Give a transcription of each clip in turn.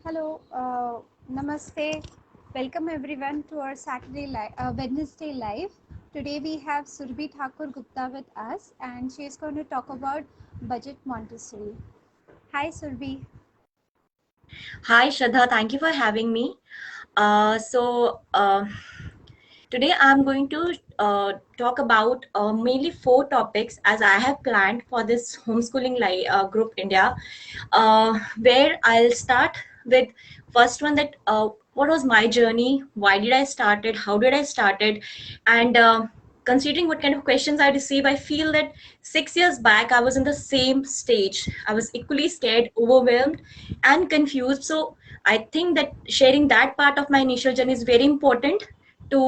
Hello, Namaste. Welcome everyone to our Wednesday live. Today we have Surabhi Thakur Gupta with us, and she is going to talk about budget Montessori. Hi, Surabhi. Hi, Shraddha. Thank you for having me. Today I'm going to talk about mainly four topics as I have planned for this group India, where I'll start with first one that what was my journey, why did I start it, how did I start it, and considering what kind of questions I receive, I feel that 6 years back I was in the same stage. I was equally scared, overwhelmed, and confused. So I think that sharing that part of my initial journey is very important to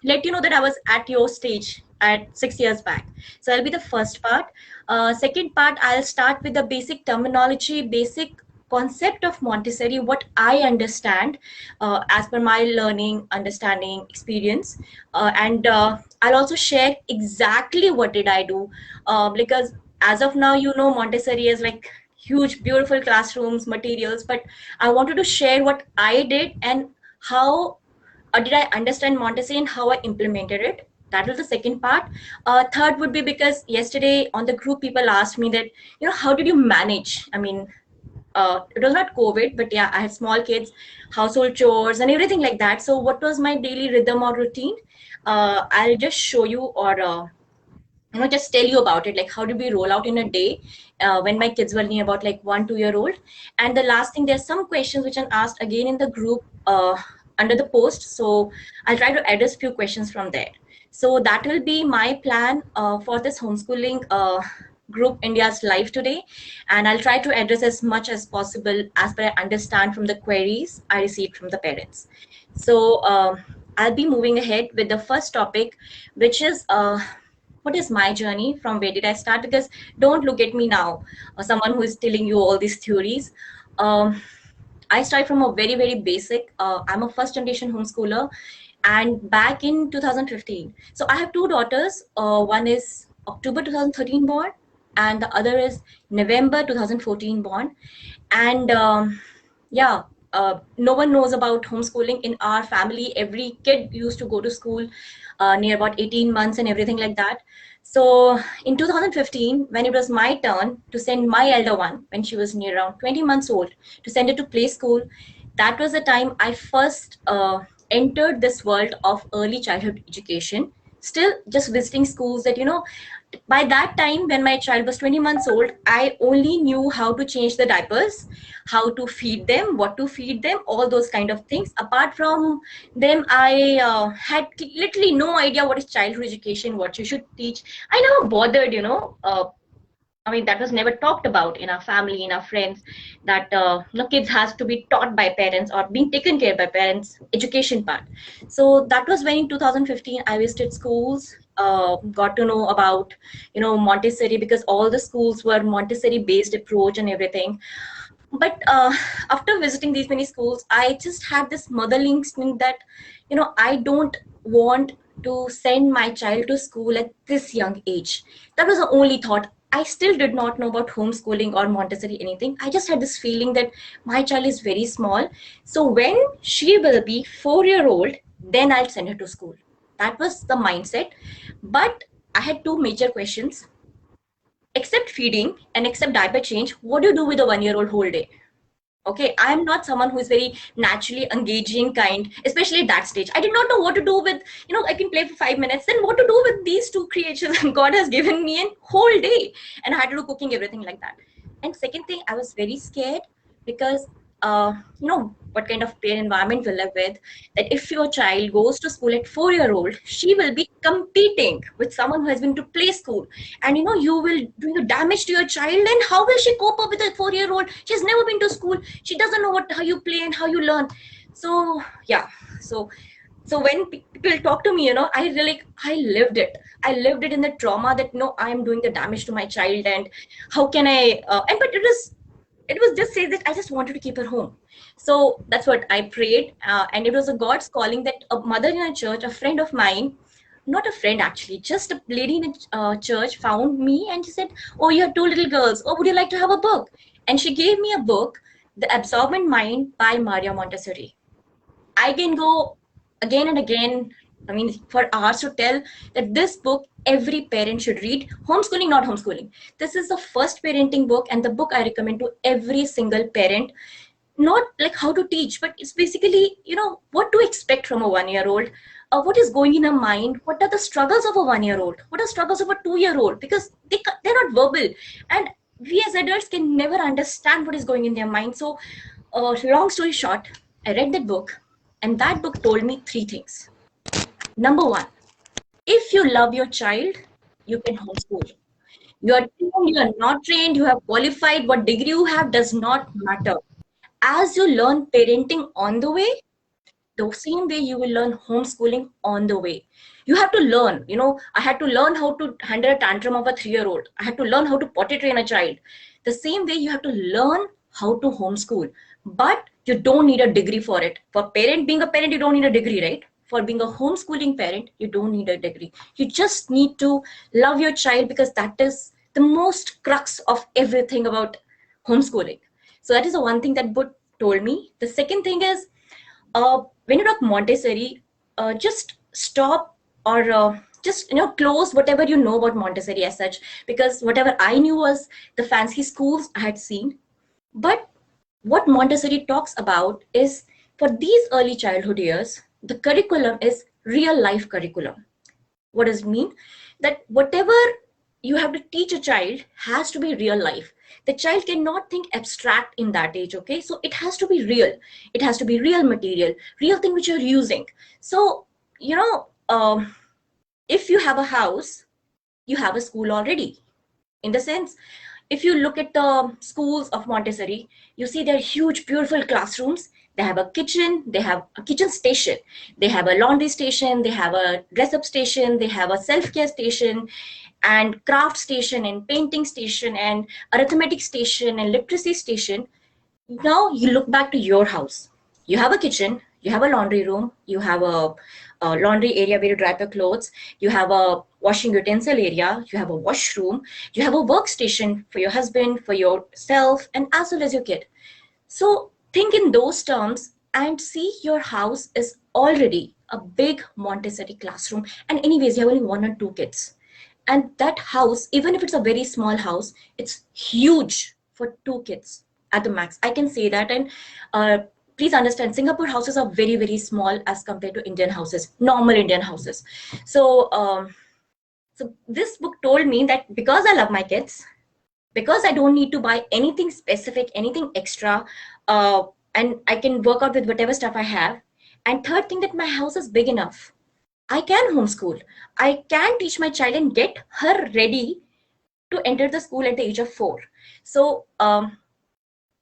let you know that I was at your stage at 6 years back. So that'll be the first part. Second part, I'll start with the basic terminology, basic concept of Montessori, what I understand as per my learning, understanding, experience, and I'll also share exactly what did I do, because as of now, Montessori is like huge, beautiful classrooms, materials, but I wanted to share what I did and how did I understand Montessori and how I implemented it. That was the second part. Third would be because yesterday on the group, people asked me that, how did you manage? I mean, it was not COVID, but yeah, I had small kids, household chores, and everything like that. So, what was my daily rhythm or routine? I'll just show you or just tell you about it, like how did we roll out in a day when my kids were near about like 1 2 year old. And the last thing, there's some questions which are asked again in the group under the post, so I'll try to address few questions from there. So that will be my plan for this homeschooling group India's live today, and I'll try to address as much as possible as per I understand from the queries I received from the parents. So I'll be moving ahead with the first topic, which is what is my journey, from where did I start, because don't look at me now, someone who is telling you all these theories. um, I started from a very basic, I'm a first generation homeschooler, and back in 2015. So I have two daughters, one is October 2013 born and the other is November 2014 born. And yeah, no one knows about homeschooling in our family. Every kid used to go to school near about 18 months and everything like that. So in 2015, when it was my turn to send my elder one, when she was near around 20 months old, to send her to play school, that was the time I first entered this world of early childhood education. Still just visiting schools that, by that time when my child was 20 months old, I only knew how to change the diapers, how to feed them, what to feed them, all those kind of things. Apart from them, I had literally no idea what is childhood education, what you should teach. I never bothered, I mean, that was never talked about in our family, in our friends, that kids has to be taught by parents or being taken care by parents, education part. So that was when in 2015 I visited schools, got to know about, Montessori, because all the schools were Montessori based approach and everything. But after visiting these many schools, I just had this motherly instinct that, I don't want to send my child to school at this young age. That was the only thought. I still did not know about homeschooling or Montessori anything. I just had this feeling that my child is very small, so when she will be 4 year old, then I'll send her to school. That was the mindset. But I had two major questions. Except feeding and except diaper change, what do you do with a 1 year old whole day? Okay, I'm not someone who is very naturally engaging kind, especially at that stage. I did not know what to do with, I can play for 5 minutes, then what to do with these two creatures God has given me a whole day, and I had to do cooking, everything like that. And second thing, I was very scared because what kind of peer environment we'll live with, that if your child goes to school at 4 year old, she will be competing with someone who has been to play school, and you will do a damage to your child. And how will she cope up with a 4 year old? She's never been to school, she doesn't know how you play and how you learn. So yeah, so when people talk to me, I really, I lived it in the trauma that no, I am doing the damage to my child, and how can I and but it was just say that I just wanted to keep her home. So that's what I prayed, and it was a God's calling that a mother in a church, a friend of mine, not a friend actually, just a lady in a church found me, and she said, "Oh, you have two little girls. Oh, would you like to have a book?" And she gave me a book, The Absorbent Mind by Maria Montessori. I can go again and again, I mean, for hours to tell that this book every parent should read. Homeschooling, not homeschooling. This is the first parenting book and the book I recommend to every single parent. Not like how to teach, but it's basically, what to expect from a 1 year old. What is going in her mind? What are the struggles of a 1 year old? What are struggles of a 2 year old? Because they're not verbal. And we as adults can never understand what is going in their mind. So, long story short, I read that book, and that book told me three things. Number one, if you love your child, you can homeschool. You are trained, you are not trained, you have qualified, what degree you have does not matter. As you learn parenting on the way, the same way you will learn homeschooling on the way. You have to learn. I had to learn how to handle a tantrum of a 3 year old. I had to learn how to potty train a child. The same way you have to learn how to homeschool. But you don't need a degree for it. For being a parent, you don't need a degree, right? For being a homeschooling parent, you don't need a degree. You just need to love your child, because that is the most crux of everything about homeschooling. So that is the one thing that book told me. The second thing is, when you talk Montessori, just stop, or just close whatever you know about Montessori as such, because whatever I knew was the fancy schools I had seen. But what Montessori talks about is, for these early childhood years, the curriculum is real life curriculum. What does it mean? That whatever you have to teach a child has to be real life. The child cannot think abstract in that age, okay? So it has to be real. It has to be real material, real thing which you're using. So, if you have a house, you have a school already. In the sense, if you look at the schools of Montessori, you see they're huge, beautiful classrooms. They have a kitchen, they have a kitchen station, they have a laundry station, they have a dress up station, they have a self care station, and craft station, and painting station, and arithmetic station, and literacy station. Now you look back to your house. You have a kitchen, you have a laundry room, you have a laundry area where you dry your clothes, you have a washing utensil area, you have a washroom, you have a workstation for your husband, for yourself, and as well as your kid. So think in those terms and see your house is already a big Montessori classroom. And anyways, you have only one or two kids. And that house, even if it's a very small house, it's huge for two kids at the max. I can say that. And please understand, Singapore houses are very, very small as compared to Indian houses, normal Indian houses. So this book told me that because I love my kids, because I don't need to buy anything specific, anything extra, and I can work out with whatever stuff I have. And third thing, that my house is big enough. I can homeschool. I can teach my child and get her ready to enter the school at the age of 4. So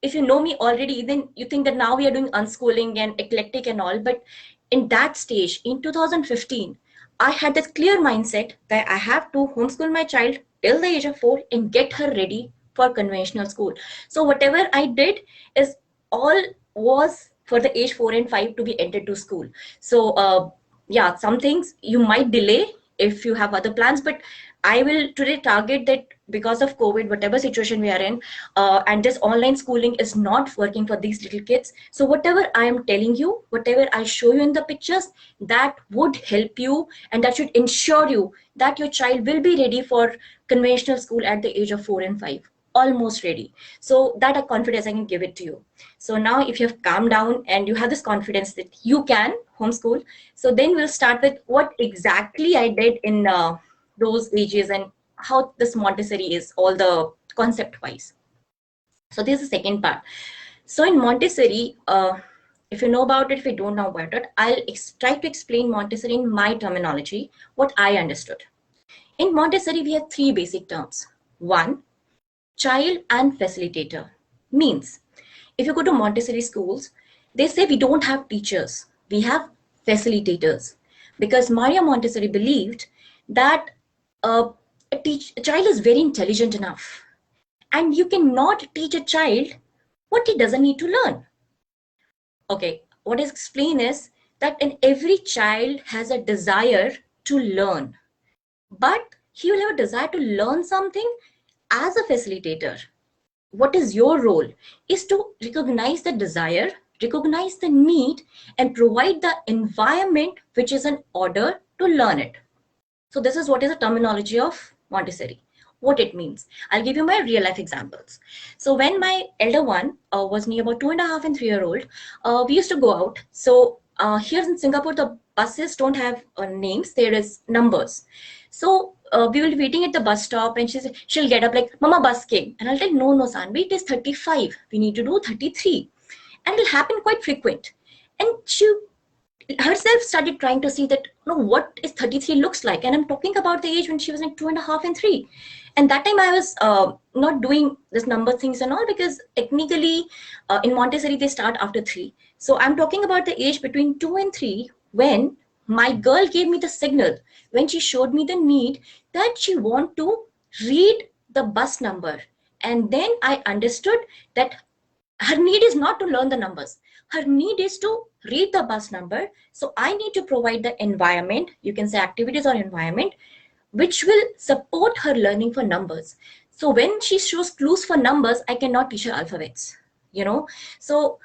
if you know me already, then you think that now we are doing unschooling and eclectic and all. But in that stage, in 2015, I had this clear mindset that I have to homeschool my child till the age of 4 and get her ready for conventional school. So whatever I did is all was for the age 4 and 5 to be entered to school. So yeah, some things you might delay if you have other plans, but I will today target that because of COVID, whatever situation we are in, and this online schooling is not working for these little kids. So whatever I am telling you, whatever I show you in the pictures, that would help you, and that should ensure you that your child will be ready for conventional school at the age of 4 and 5, almost ready. So that a confidence I can give it to you. So now if you have calmed down and you have this confidence that you can homeschool, so then we'll start with what exactly I did in those ages and how this Montessori is, all the concept wise. So this is the second part. So in Montessori, if you know about it, if you don't know about it, I'll try to explain Montessori in my terminology, what I understood. In Montessori, we have three basic terms. One, child and facilitator. Means, if you go to Montessori schools, they say we don't have teachers, we have facilitators. Because Maria Montessori believed that a child is very intelligent enough, and you cannot teach a child what he doesn't need to learn. Okay, what is explained is that in every child has a desire to learn, but he will have a desire to learn something as a facilitator. what is your role is to recognize the desire, recognize the need, and provide the environment which is in order to learn it. So this is what is the terminology of Montessori, what it means. I'll give you my real life examples. So when my elder one was near about 2.5 and 3 year old, we used to go out. So here in Singapore, the buses don't have names, there is numbers. So we will be waiting at the bus stop, and she'll get up like, Mama, bus came. And I'll tell, no, no, Sanvi, it is 35. We need to do 33. And it'll happen quite frequent. And she herself started trying to see that, no, what is 33 looks like. And I'm talking about the age when she was like 2.5 and 3. And that time I was not doing this number things and all, because technically in Montessori they start after 3. So I'm talking about the age between 2 and 3, when my girl gave me the signal, when she showed me the need that she want to read the bus number. And then I understood that her need is not to learn the numbers. Her need is to read the bus number. So I need to provide the environment, you can say activities or environment, which will support her learning for numbers. So when she shows clues for numbers, I cannot teach her alphabets, you know. So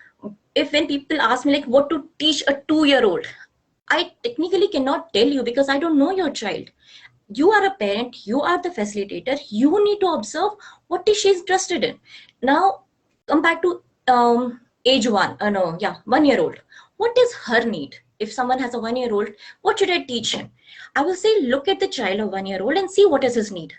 if when people ask me like what to teach a 2 year old, I technically cannot tell you, because I don't know your child. You are a parent, you are the facilitator, you need to observe what is she interested in. Now come back to age one, no, yeah, 1 year old. What is her need? If someone has a 1 year old, what should I teach him? I will say, look at the child of 1 year old and see what is his need.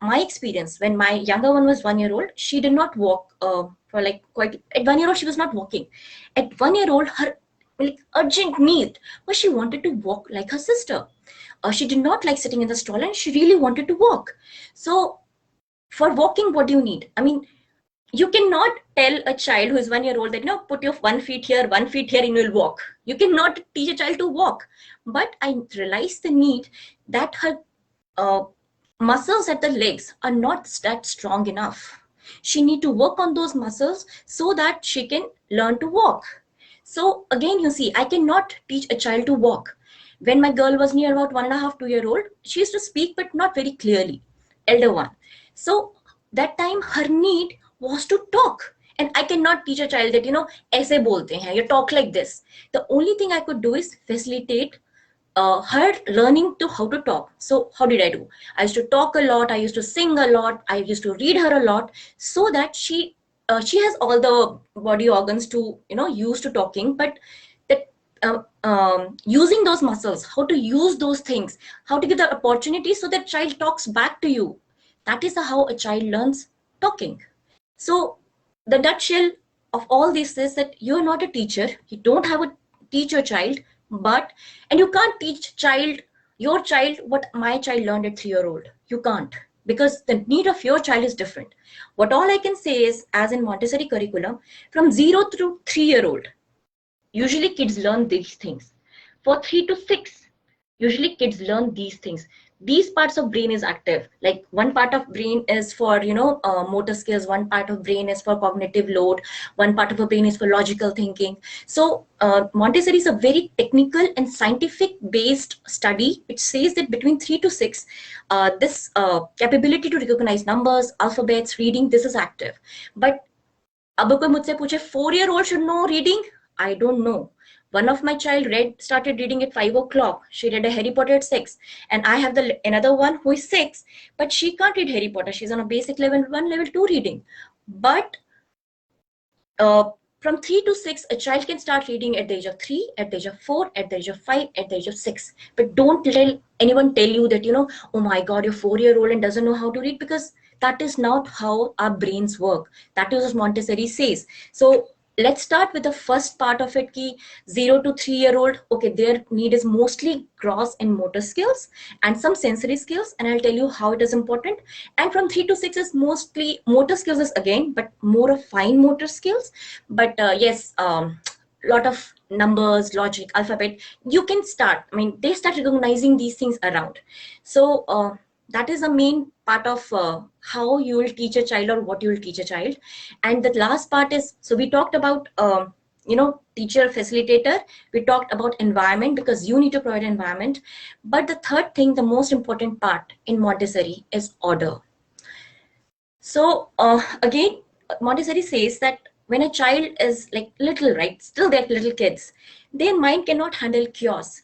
My experience, when my younger one was 1 year old, she did not walk for like quite, at 1 year old she was not walking. At 1 year old, her like urgent need was she wanted to walk like her sister. She did not like sitting in the stall, and she really wanted to walk. So for walking, what do you need? I mean, you cannot tell a child who is 1 year old that, you know, put your 1 feet here, 1 feet here, and you'll walk. You cannot teach a child to walk. But I realized the need that her uh, muscles at the legs are not that strong enough. She need to work on those muscles so that she can learn to walk. So again, you see, I cannot teach a child to walk. When my girl was near about 1.5, 2 year old, she used to speak, but not very clearly. Elder one. So that time her need was to talk. And I cannot teach a child that, you know, aise bolte hain, you talk like this. The only thing I could do is facilitate her learning to how to talk. So how did I do? I used to talk a lot. I used to sing a lot. I used to read her a lot, so that she has all the body organs to, you know, use to talking. But that using those muscles, how to use those things, how to give the opportunity so that child talks back to you. That is how a child learns talking. So the nutshell of all this is that you're not a teacher. You don't have a teach your child, but and you can't teach your child what my child learned at 3 year old. You can't, because the need of your child is different. What all I can say is, as in Montessori curriculum, from 0 to 3 year old, usually kids learn these things. For 3 to 6, usually kids learn these things. These parts of brain is active. Like one part of brain is for, you know, motor skills, one part of brain is for cognitive load, one part of the brain is for logical thinking. So Montessori is a very technical and scientific based study which says that between 3 to 6, this capability to recognize numbers, alphabets, reading, this is active. But अब कोई मुझसे पूछे 4 year old should know reading, I don't know. One of my child started reading at 5 o'clock. She read a Harry Potter at 6, and I have another one who is 6, but she can't read Harry Potter. She's on a basic level 1, level 2 reading. But from 3 to 6, a child can start reading at the age of 3, at the age of 4, at the age of 5, at the age of 6. But don't let anyone tell you that, you know, oh my God, you're 4 year old and doesn't know how to read, because that is not how our brains work. That is what Montessori says. So let's start with the first part of it. Ki 0 to 3 year old, okay, their need is mostly gross and motor skills and some sensory skills, and I'll tell you how it is important. And from 3 to 6 is mostly motor skills is again, but more of fine motor skills. But yes, lot of numbers, logic, alphabet, you can start, I mean, they start recognizing these things around. So that is the main part of how you will teach a child or what you will teach a child. And the last part is, so we talked about you know, teacher, facilitator, we talked about environment, because you need to provide environment. But the third thing, the most important part in Montessori, is order. So again, Montessori says that when a child is like little, right, still they're little kids, their mind cannot handle chaos.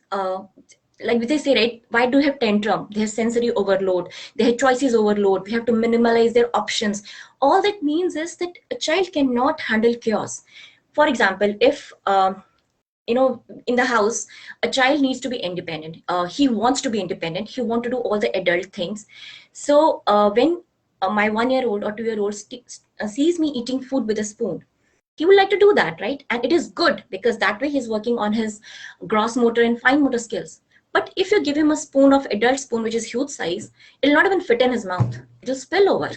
Like they say, right, why do you have tantrum? They have sensory overload, they have choices overload, we have to minimize their options. All that means is that a child cannot handle chaos. For example, if in the house a child needs to be independent, he wants to be independent, he wants to do all the adult things. So when my 1 year old or 2 year old sees me eating food with a spoon, he would like to do that, right? And it is good because that way he's working on his gross motor and fine motor skills. But if you give him a spoon of adult spoon which is huge size, it'll not even fit in his mouth, it'll spill over.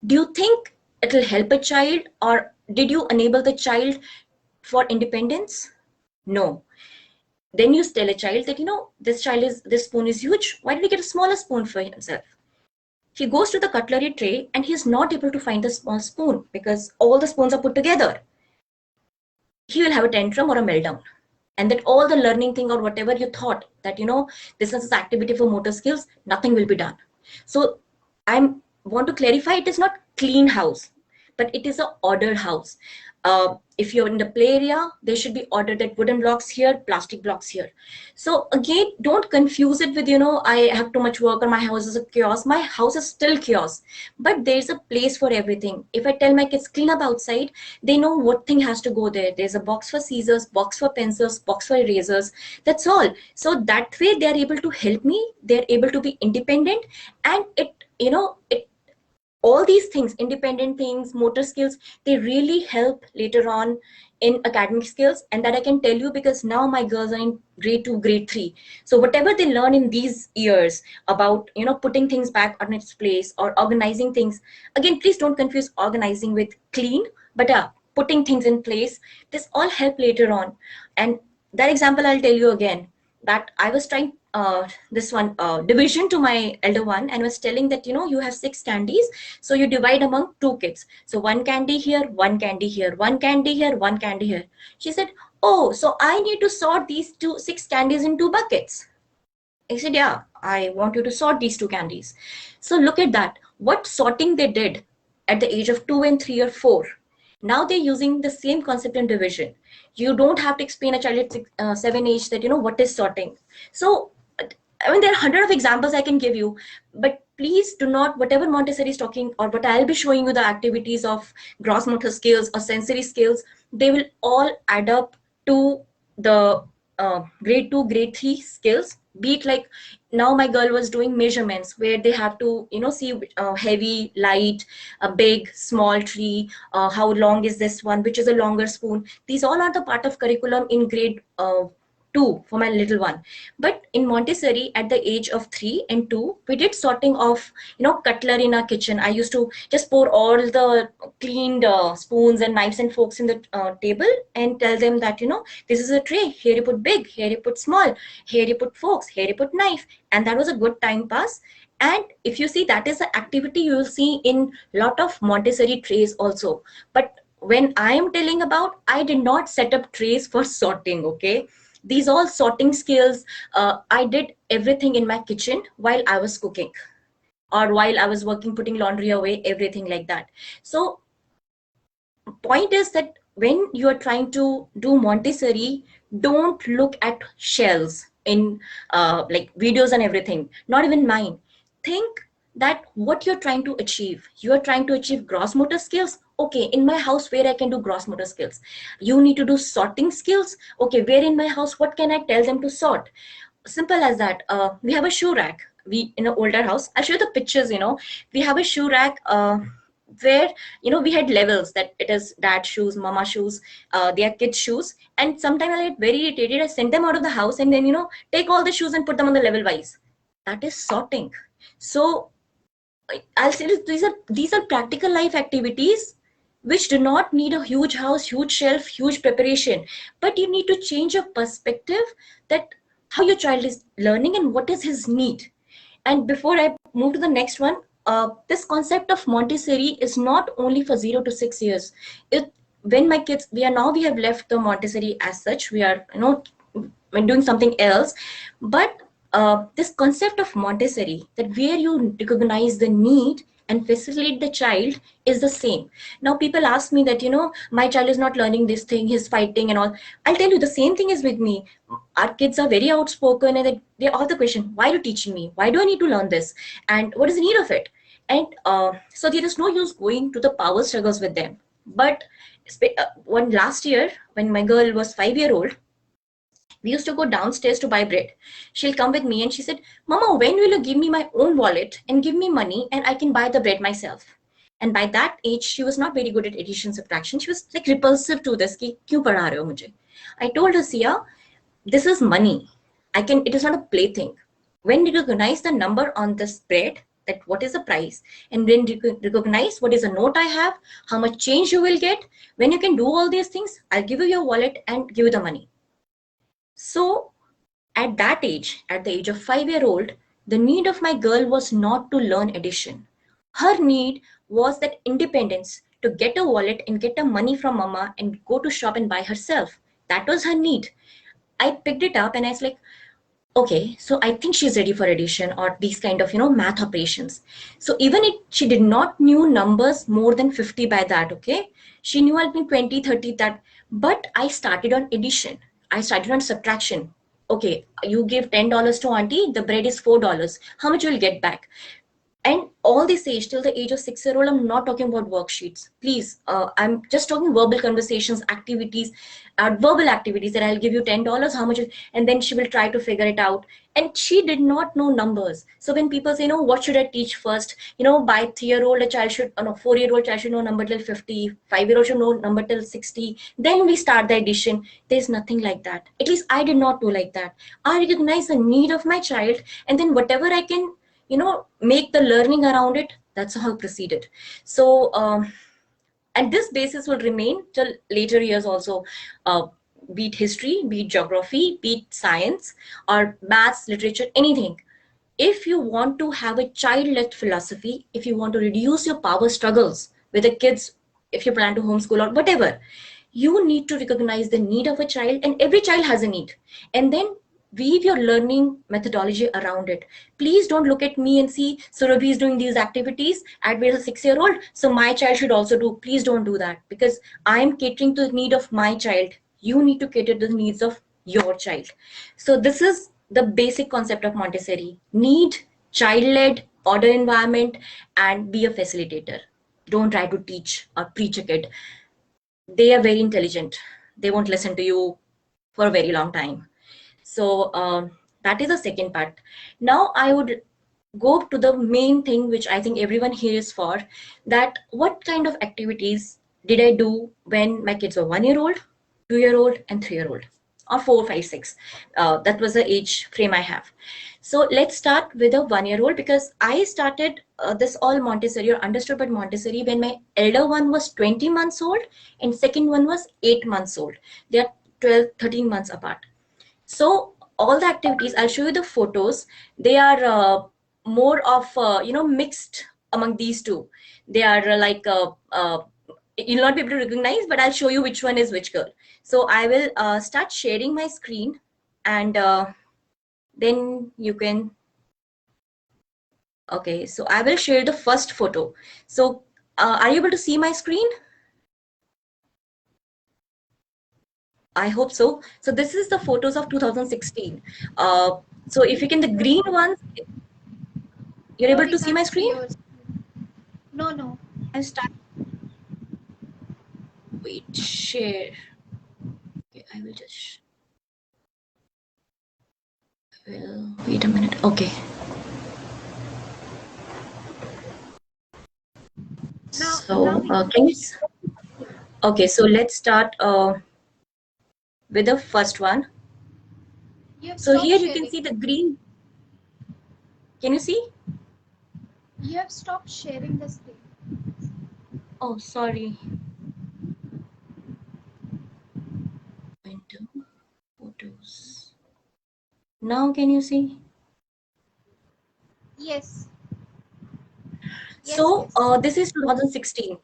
Do you think it'll help a child, or did you enable the child for independence? No. Then you tell a child that, this spoon is huge. Why did he get a smaller spoon for himself? He goes to the cutlery tray and he's not able to find the small spoon because all the spoons are put together. He will have a tantrum or a meltdown. And that all the learning thing or whatever you thought that, this is activity for motor skills, nothing will be done. So I want to clarify, it is not clean house, but it is a ordered house. If you're in the play area, they should be ordered that wooden blocks here, plastic blocks here. So again, don't confuse it with, I have too much work or my house is a chaos. My house is still chaos, but there's a place for everything. If I tell my kids clean up outside, they know what thing has to go there. There's a box for scissors, box for pencils, box for erasers. That's all. So that way they're able to help me. They're able to be independent, and it all these things, independent things, motor skills, they really help later on in academic skills. And that I can tell you because now my girls are in grade 2, grade 3. So whatever they learn in these years about putting things back on its place or organizing things, again, please don't confuse organizing with clean, but putting things in place, this all help later on. And that example I'll tell you again, that I was trying this one division to my elder one, and was telling that you have 6 candies, so you divide among 2 kids. So one candy here, one candy here, one candy here, one candy here. She said, oh, so I need to sort these 6 candies in 2 buckets. I said, yeah, I want you to sort these 2 candies. So look at that, what sorting they did at the age of 2 and 3 or 4. Now they're using the same concept in division. You don't have to explain a child at 7 age that what is sorting. So I mean, there are 100 of examples I can give you, but please do not, whatever Montessori is talking, or what I'll be showing you, the activities of gross motor skills or sensory skills, they will all add up to the grade 2, grade 3 skills. Be it like now my girl was doing measurements where they have to, see heavy, light, a big, small tree, how long is this one, which is a longer spoon. These all are the part of curriculum in grade 2 for my little one. But in Montessori, at the age of 3 and 2, we did sorting of cutlery in our kitchen. I used to just pour all the cleaned spoons and knives and forks in the table and tell them that this is a tray, here you put big, here you put small, here you put forks, here you put knife. And that was a good time pass. And if you see, that is the activity you will see in lot of Montessori trays also. But when I am telling about, I did not set up trays for sorting. Okay, these all sorting skills, I did everything in my kitchen while I was cooking or while I was working, putting laundry away, everything like that. So point is that when you are trying to do Montessori, don't look at shells in like videos and everything, not even mine. Think that what you're trying to achieve. You are trying to achieve gross motor skills. Okay, in my house, where I can do gross motor skills. You need to do sorting skills. Okay, where in my house, what can I tell them to sort? Simple as that. We have a shoe rack. We in an older house. I'll show you the pictures. We have a shoe rack. Where we had levels, that it is dad shoes, mama shoes, their kids shoes, and sometimes I get very irritated. I send them out of the house and then take all the shoes and put them on the level wise. That is sorting. So I'll say this, these are practical life activities which do not need a huge house, huge shelf, huge preparation, but you need to change your perspective that how your child is learning and what is his need. And before I move to the next one, this concept of Montessori is not only for 0 to 6 years. When my kids, we have left the Montessori as such. We are doing something else, but this concept of Montessori, that where you recognize the need and facilitate the child is the same. Now people ask me that, my child is not learning this thing, he's fighting and all. I'll tell you the same thing is with me. Our kids are very outspoken and they ask the question, why are you teaching me? Why do I need to learn this? And what is the need of it? And so there is no use going to the power struggles with them. But one last year, when my girl was 5 year old, we used to go downstairs to buy bread. She'll come with me and she said, Mama, when will you give me my own wallet and give me money and I can buy the bread myself? And by that age, she was not very good at addition subtraction. She was like repulsive to this. Ki, kyun padha rahe ho mujhe? I told her, Sia, this is money. It is not a plaything. When you recognize the number on this bread, that what is the price, and when you recognize what is the note I have, how much change you will get, when you can do all these things, I'll give you your wallet and give you the money. So at that age, at the age of 5 year old, the need of my girl was not to learn addition. Her need was that independence to get a wallet and get the money from mama and go to shop and buy herself. That was her need. I picked it up and I was like, okay, so I think she's ready for addition or these kind of, math operations. So even if she did not knew numbers more than 50 by that, okay, she knew I'll be 20, 30, that, but I started on addition. I started on subtraction. Okay, you give $10 to auntie, the bread is $4. How much you will get back? And all this age, till the age of 6 year old, I'm not talking about worksheets. Please, I'm just talking verbal conversations, activities, verbal activities that I'll give you $10, how much, and then she will try to figure it out. And she did not know numbers. So when people say, what should I teach first? By 3 year old, a child should, 4 year old child should know number till 50, 5 year old should know number till 60. Then we start the addition. There's nothing like that. At least I did not do like that. I recognize the need of my child, and then whatever I can make the learning around it, that's how I proceeded. So and this basis will remain till later years also, be it history, be it geography, be it science or maths, literature, anything. If you want to have a child-led philosophy, if you want to reduce your power struggles with the kids, if you plan to homeschool or whatever, you need to recognize the need of a child, and every child has a need, and then weave your learning methodology around it. Please don't look at me and see Surabhi is doing these activities at a 6 year old, so my child should also do. Please don't do that, because I am catering to the need of my child. You need to cater to the needs of your child. So this is the basic concept of Montessori: need, child-led, order environment, and be a facilitator. Don't try to teach or preach a kid. They are very intelligent. They won't listen to you for a very long time. So that is the second part. Now I would go to the main thing which I think everyone here is for, that what kind of activities did I do when my kids were 1 year old, 2 year old, and 3 year old, or 4, 5, 6. That was the age frame I have. So let's start with a 1 year old, because I started this all Montessori or understood about Montessori when my elder one was 20 months old and second one was 8 months old. They are 12, 13 months apart. So all the activities, I'll show you the photos. They are more of mixed among these two. They are you'll not be able to recognize, but I'll show you which one is which girl. So I will start sharing my screen, and then you can. Okay, so I will share the first photo. So are you able to see my screen? I hope so. So this is the photos of 2016. So if you can, the green ones, you're No, able we to see my can't see screen? yours. No. I'll start. Wait, share. Okay, I will just. Wait a minute. Okay. So can you? Okay, so let's start with the first one. So here you can see the green. Can you see? You have stopped sharing the screen. Oh, sorry. Enter photos. Now can you see? Yes. So this is 2016.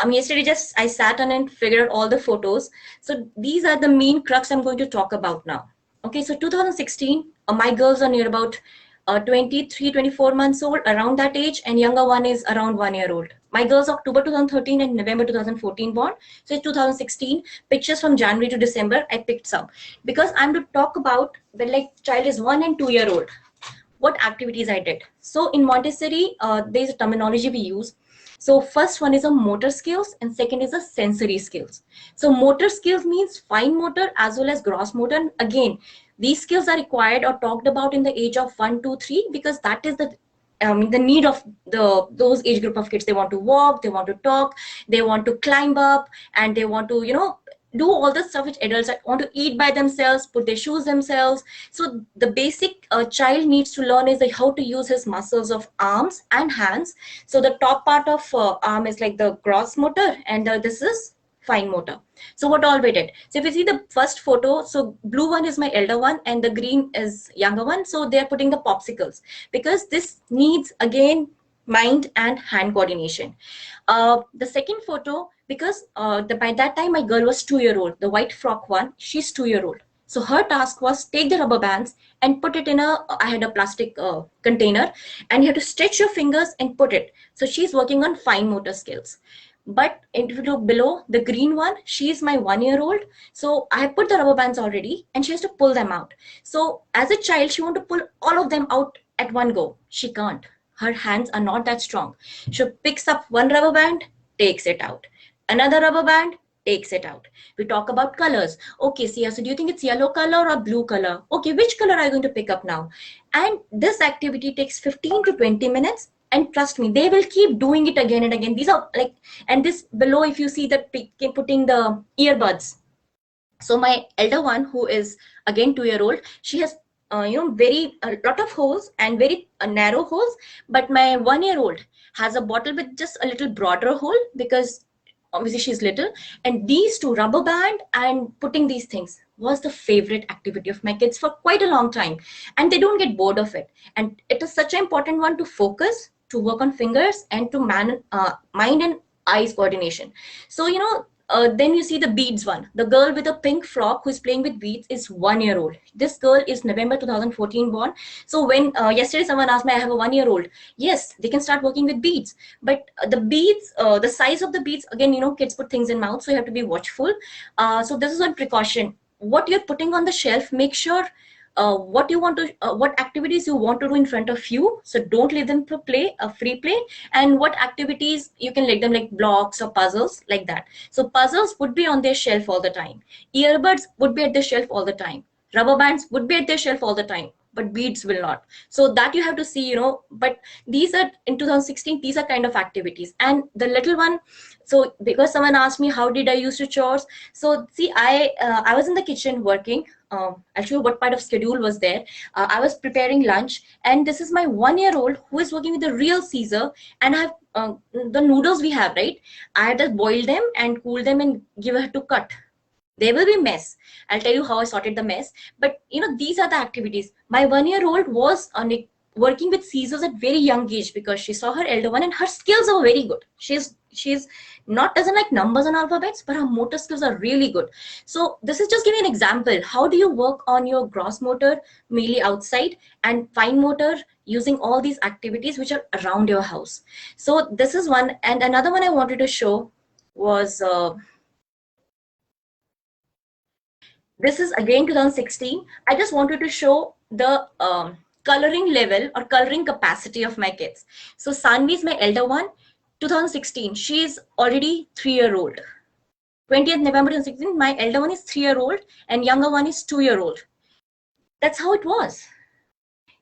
Yesterday just I sat on and figured out all the photos. So these are the main crux I'm going to talk about now. Okay, so 2016, my girls are near about 23, 24 months old, around that age, and younger one is around 1 year old. My girl's October 2013 and November 2014 born. So it's 2016. Pictures from January to December, I picked some. Because I'm to talk about when like child is 1 and 2 year old, what activities I did. So in Montessori, there's a terminology we use. So first one is a motor skills and second is a sensory skills. So motor skills means fine motor as well as gross motor. And again, these skills are required or talked about in the age of 1, 2, 3 because that is the need of those age group of kids. They want to walk, they want to talk, they want to climb up, and they want to do all the stuff which adults want to eat by themselves, put their shoes themselves. So the basic child needs to learn is like how to use his muscles of arms and hands. So the top part of arm is like the gross motor, and this is fine motor. So what all we did, so if you see the first photo, so blue one is my elder one and the green is younger one. So they're putting the popsicles because this needs again mind and hand coordination. The second photo, because by that time my girl was 2 year old, the white frock one, she's 2 year old. So her task was take the rubber bands and put it in I had a plastic container, and you have to stretch your fingers and put it. So she's working on fine motor skills. But if you look below, the green one, she's my 1 year old. So I have put the rubber bands already and she has to pull them out. So as a child, she wants to pull all of them out at one go. She can't. Her hands are not that strong. She picks up one rubber band, takes it out. Another rubber band, takes it out. We talk about colors. Okay, Sia, so do you think it's yellow color or blue color? Okay, which color are you going to pick up now? And this activity takes 15 to 20 minutes. And trust me, they will keep doing it again and again. These are like, and this below, if you see that putting the earbuds. So my elder one, who is again 2 year old, she has very a lot of holes and very narrow holes. But my 1 year old has a bottle with just a little broader hole because obviously she's little. And these two, rubber band and putting these things, was the favorite activity of my kids for quite a long time, and they don't get bored of it. And it is such an important one to focus, to work on fingers, and to mind and eyes coordination. So then you see the beads one. The girl with a pink frock who is playing with beads is 1 year old. This girl is November 2014 born. So when yesterday someone asked me, I have a 1 year old. Yes, they can start working with beads. But the beads, the size of the beads, again, kids put things in mouth, so you have to be watchful. So this is one precaution. What you're putting on the shelf, make sure what you want to what activities you want to do in front of you, so don't let them to play a free play, and what activities you can let them, like blocks or puzzles, like that. So puzzles would be on their shelf all the time, earbuds would be at the shelf all the time, rubber bands would be at their shelf all the time, but beads will not. So that you have to see, but these are in 2016, these are kind of activities. And the little one, so because someone asked me how did I used to chores, so see, I was in the kitchen working. I'll show you what part of schedule was there. I was preparing lunch, and this is my 1 year old who is working with a real Caesar, and I have the noodles we have, right? I had to boil them and cool them and give her to cut. There will be mess. I'll tell you how I sorted the mess. But these are the activities. My 1 year old was working with scissors at very young age because she saw her elder one and her skills are very good. She's not doesn't like numbers and alphabets, but her motor skills are really good. So this is just giving an example. How do you work on your gross motor mainly outside and fine motor using all these activities which are around your house? So this is one, and another one I wanted to show was this is again 2016. I just wanted to show the coloring level or coloring capacity of my kids. So Sanvi is my elder one, 2016. She is already 3 year old. 20th November 2016, my elder one is 3 year old and younger one is 2 year old. That's how it was.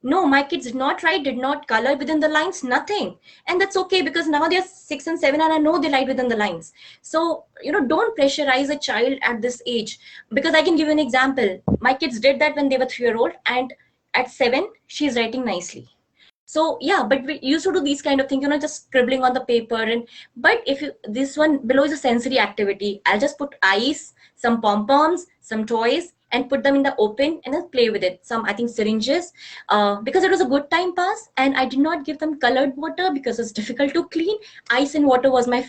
No, my kids did not write, did not color within the lines, nothing. And that's okay because now they're 6 and 7 and I know they write within the lines. So, don't pressurize a child at this age, because I can give you an example. My kids did that when they were 3 year old, and at 7, she's writing nicely. So yeah, but we used to do these kind of things, just scribbling on the paper. But if this one below is a sensory activity, I'll just put ice, some pom-poms, some toys, and put them in the open and then play with it. Some, I think, syringes, because it was a good time pass, and I did not give them colored water because it's difficult to clean. Ice and water was my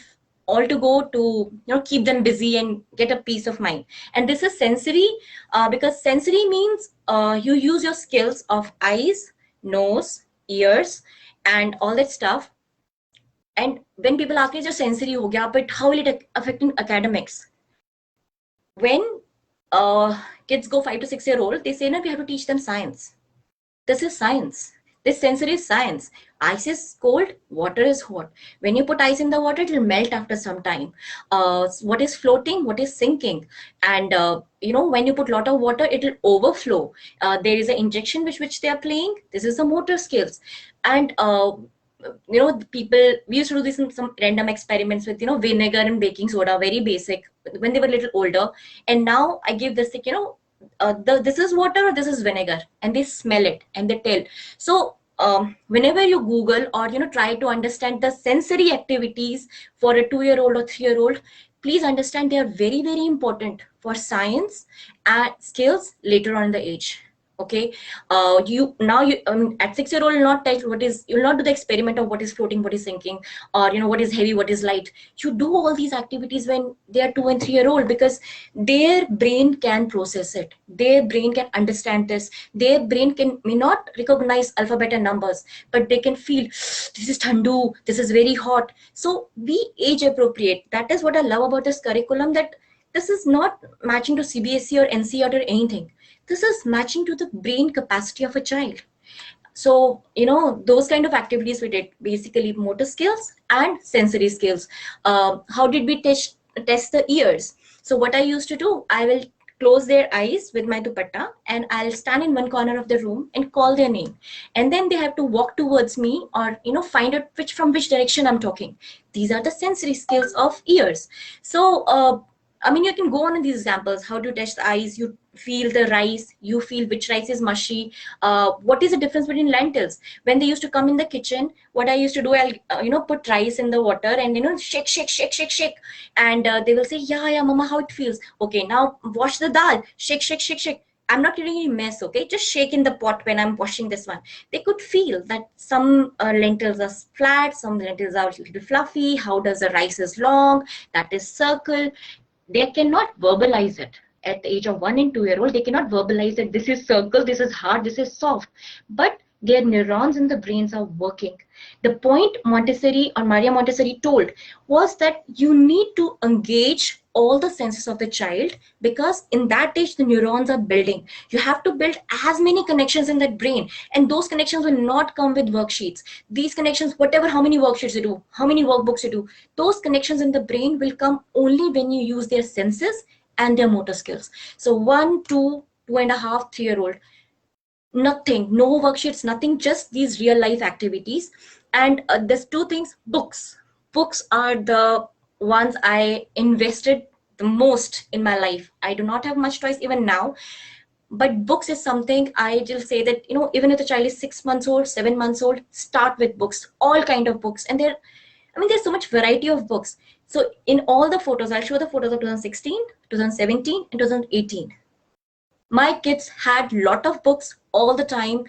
all to go to keep them busy and get a peace of mind. And this is sensory, because sensory means you use your skills of eyes, nose, ears, and all that stuff. And when people ask me, just sensory ho gaya, but how will it affect in academics? When kids go 5 to 6 year old, they say, no, we have to teach them science. This is science. This sensory is science. Ice is cold, water is hot. When you put ice in the water, it will melt after some time. What is floating, what is sinking? And when you put lot of water, it will overflow. There is an injection which they are playing. This is the motor skills. And people, we used to do this in some random experiments with vinegar and baking soda, very basic, when they were a little older. And now I give this like, this is water or this is vinegar, and they smell it and they tell. So whenever you Google or try to understand the sensory activities for a 2-year-old or 3-year-old, please understand they are very, very important for science and skills later on in the age. Okay, you now you at 6-year-old you'll not tell you'll not do the experiment of what is floating, what is sinking, or what is heavy, what is light. You do all these activities when they are 2 and 3-year-old, because their brain can process it, their brain can understand this, their brain may not recognize alphabet and numbers, but they can feel this is thandu, this is very hot. So be age appropriate. That is what I love about this curriculum, that this is not matching to CBSE or NCERT or anything. This is matching to the brain capacity of a child. So, those kind of activities we did, basically motor skills and sensory skills. How did we test the ears? So what I used to do, I will close their eyes with my dupatta and I'll stand in one corner of the room and call their name. And then they have to walk towards me or, find out from which direction I'm talking. These are the sensory skills of ears. So, you can go on in these examples. How to test the eyes? You feel the rice. You feel which rice is mushy. What is the difference between lentils? When they used to come in the kitchen, what I used to do, I'll put rice in the water and shake, shake, shake, shake, shake, and they will say, yeah, mama, how it feels. Okay, now wash the dal. Shake, shake, shake, shake. I'm not getting any mess, okay? Just shake in the pot when I'm washing this one. They could feel that some lentils are flat, some lentils are a little fluffy. How does the rice is long? That is circle. They cannot verbalize it. At the age of 1 and 2-year-old, they cannot verbalize that this is circle, this is hard, this is soft. But their neurons in the brains are working. The point Montessori or Maria Montessori told was that you need to engage all the senses of the child, because in that age the neurons are building. You have to build as many connections in that brain, and those connections will not come with worksheets. These connections, whatever, how many worksheets you do, how many workbooks you do, those connections in the brain will come only when you use their senses and their motor skills. So 1, 2, 2.5, 3-year-old, nothing, no worksheets, nothing, just these real life activities. And there's two things. Books are the ones I invested the most in my life. I do not have much choice even now, but books is something I just say that even if the child is 6 months old, 7 months old, start with books, all kind of books. And there's so much variety of books. So in all the photos, I'll show the photos of 2016, 2017 and 2018. My kids had lot of books all the time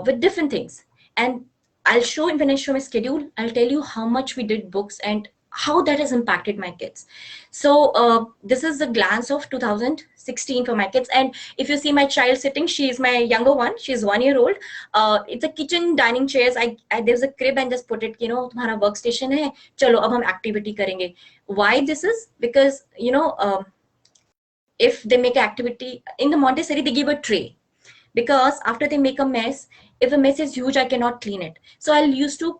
with different things. And I'll show, when I show my schedule, I'll tell you how much we did books and how that has impacted my kids. So this is a glance of 2016 for my kids. And if you see my child sitting, she is my younger one. She's 1 year old. It's a kitchen dining chairs. There's a crib and just put it, तुम्हारा workstation है, चलो अब हम activity करेंगे. Why this is? Because, if they make an activity in the Montessori, they give a tray, because after they make a mess, if a mess is huge, I cannot clean it. So I'll used to,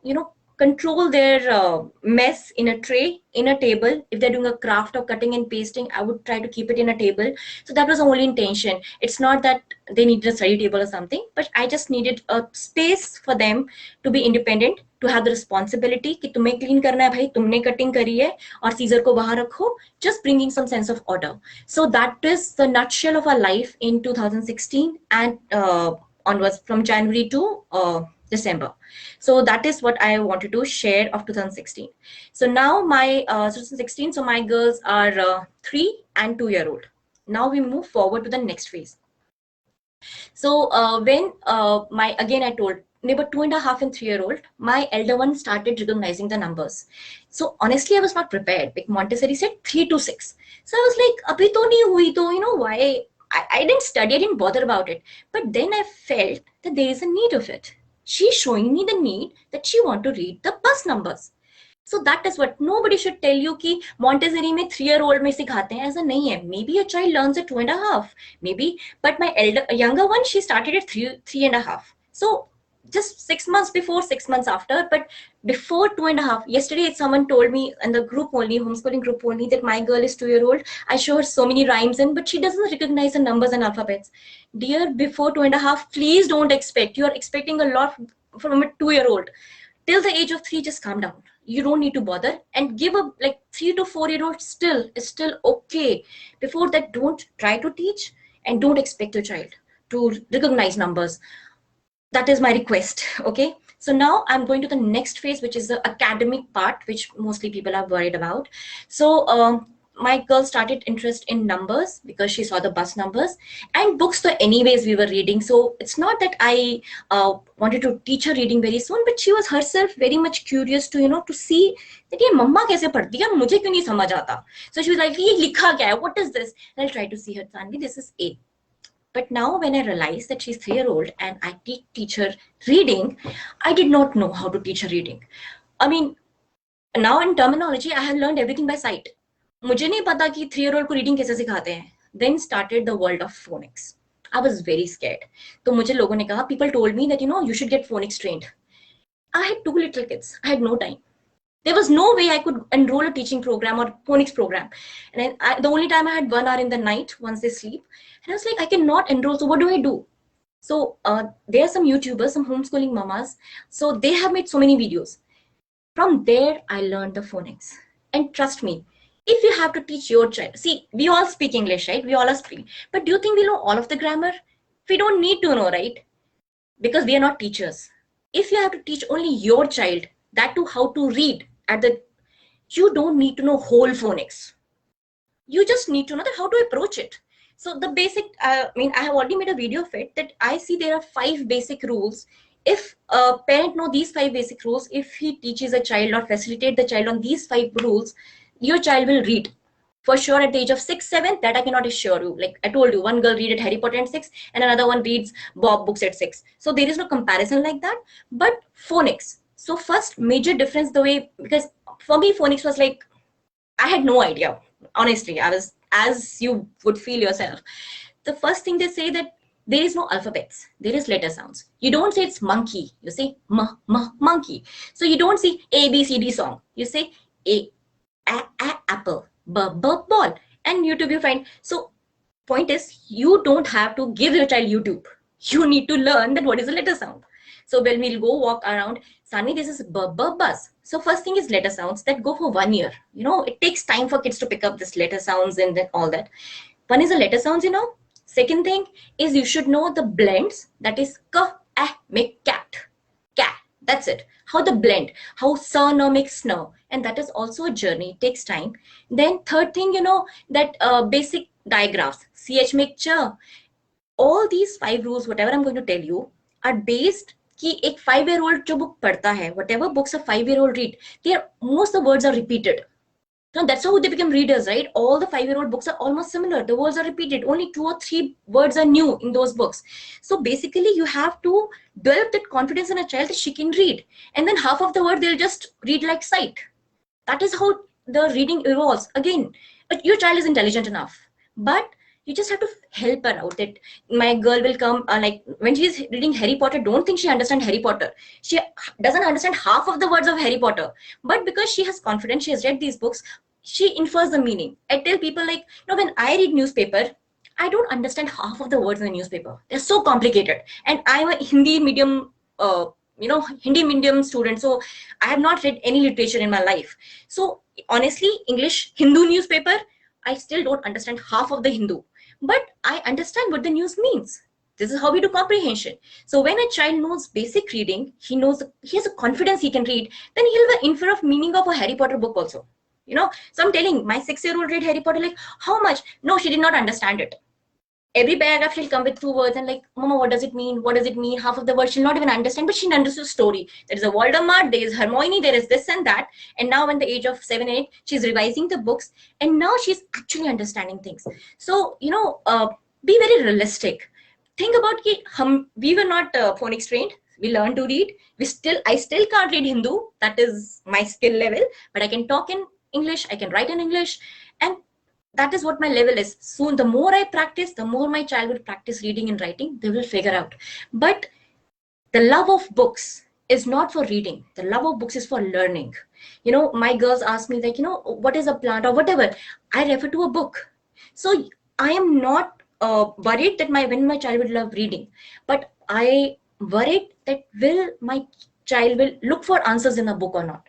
control their mess in a tray, in a table. If they're doing a craft or cutting and pasting, I would try to keep it in a table. So that was the only intention. It's not that they needed a study table or something, but I just needed a space for them to be independent, to have the responsibility कि तुम्हें clean करना है भाई, तुमने cutting करी है और scissor को बाहर रखो, just bringing some sense of order. So that is the nutshell of our life in 2016 and onwards, from January to December. So that is what I wanted to share of 2016. So now my 2016, so my girls are 3 and 2-year-old. Now we move forward to the next phase. So when I told they were 2.5 and 3-year-old, my elder one started recognizing the numbers. So honestly, I was not prepared. Like Montessori said 3 to 6. So I was like, abhi to nahi hui to, why? I didn't study, I didn't bother about it. But then I felt that there is a need of it. She's showing me the need that she want to read the bus numbers. So that is what nobody should tell you कि Montessori में 3-year-old में सिखाते हैं, ऐसा नहीं है. Maybe a child learns at 2.5, maybe, but my younger one, she started at 3.5. So just 6 months before, 6 months after, but before 2.5. Yesterday, someone told me in the group only, homeschooling group only, that my girl is 2-year-old. I show her so many rhymes in, but she doesn't recognize the numbers and alphabets. Dear, before 2.5, please don't expect. You are expecting a lot from a 2-year-old. Till the age of 3, just calm down. You don't need to bother, and give a like 3 to 4-year-old still is still okay. Before that, don't try to teach, and don't expect your child to recognize numbers. That is my request. Okay, so now I'm going to the next phase, which is the academic part, which mostly people are worried about. So my girl started interest in numbers because she saw the bus numbers, and books so anyways we were reading. So it's not that I wanted to teach her reading very soon, but she was herself very much curious to to see that ये मम्मा कैसे पढ़ती है, मुझे क्यों नहीं समझ आता. So she was like, ये लिखा क्या है, what is this? And I'll try to see her, Tanvi, this is A. But now when I realized that she's 3-year-old and I teach her reading, I did not know how to teach her reading. I mean, now in terminology, I have learned everything by sight. मुझे नहीं पता कि 3-year-old को reading कैसे सिखाते हैं. Then started the world of phonics. I was very scared. तो मुझे लोगों ने कहा, people told me that you should get phonics trained. I had 2 little kids. I had no time. There was no way I could enroll a teaching program or phonics program. And the only time I had 1 hour in the night once they sleep. And I was like, I cannot enroll. So what do I do? So there are some YouTubers, some homeschooling mamas. So they have made so many videos. From there, I learned the phonics. And trust me, if you have to teach your child, see, we all speak English, right? We all are speaking. But do you think we know all of the grammar? We don't need to know, right? Because we are not teachers. If you have to teach only your child, that too how to read, you don't need to know whole phonics. You just need to know that how to approach it. So the basic, I have already made a video of it, that I see there are 5 basic rules. If a parent know these 5 basic rules, if he teaches a child or facilitate the child on these 5 rules, your child will read. For sure at the age of 6, 7, that I cannot assure you. Like I told you, one girl read at Harry Potter at 6 and another one reads Bob books at 6. So there is no comparison like that. But phonics. So first major difference, the way, because for me phonics was like, I had no idea. Honestly, I was, as you would feel yourself. The first thing they say that there is no alphabets. There is letter sounds. You don't say it's monkey. You say monkey. So you don't say A, B, C, D song. You say A, apple, ball. And YouTube you find. So point is, you don't have to give your child YouTube. You need to learn that what is a letter sound. So when we'll go walk around, Sani, this is buzz. So first thing is letter sounds that go for 1 year. It takes time for kids to pick up this letter sounds and then all that. One is the letter sounds, Second thing is you should know the blends. That is ka, make cat. That's it. How the blend, how sa, no makes snow. And that is also a journey. It takes time. Then third thing, that basic digraphs. CH make cha. All these 5 rules, whatever I'm going to tell you, are based कि एक 5-year-old जो book पढ़ता है, whatever books a 5-year-old read, most of the words are repeated. Now that's how they become readers, right? All the 5-year-old books are almost similar. The words are repeated. Only 2 or 3 words are new in those books. So basically, you have to develop that confidence in a child that she can read. And then half of the word they'll just read like sight. That is how the reading evolves. Again, your child is intelligent enough, but you just have to help her out. That my girl will come, like when she's reading Harry Potter, don't think she understands Harry Potter. She doesn't understand half of the words of Harry Potter, but because she has confidence, she has read these books, she infers the meaning. I tell people, like, when I read newspaper, I don't understand half of the words in the newspaper. They're so complicated. And I'm a Hindi medium, Hindi medium student. So I have not read any literature in my life. So honestly, English Hindu newspaper, I still don't understand half of the Hindu. But I understand what the news means. This is how we do comprehension. So when a child knows basic reading, he has a confidence he can read, then he'll infer of meaning of a Harry Potter book also. So I'm telling, my 6-year-old read Harry Potter, like, how much? No, she did not understand it. Every paragraph she'll come with 2 words and like, Mama, what does it mean? What does it mean? Half of the words she'll not even understand, but she understood the story. There is a Voldemort, there is Hermione, there is this and that. And now in the age of 7, 8, she's revising the books and now she's actually understanding things. So, be very realistic. Think about we were not phonics trained. We learn to read. I still can't read Hindu. That is my skill level, but I can talk in English. I can write in English, and that is what my level is. Soon, the more I practice, the more my child will practice reading and writing. They will figure out. But the love of books is not for reading. The love of books is for learning. My girls ask me, like, what is a plant or whatever. I refer to a book. So I am not worried that when my child will love reading, but I worried that will my child will look for answers in a book or not.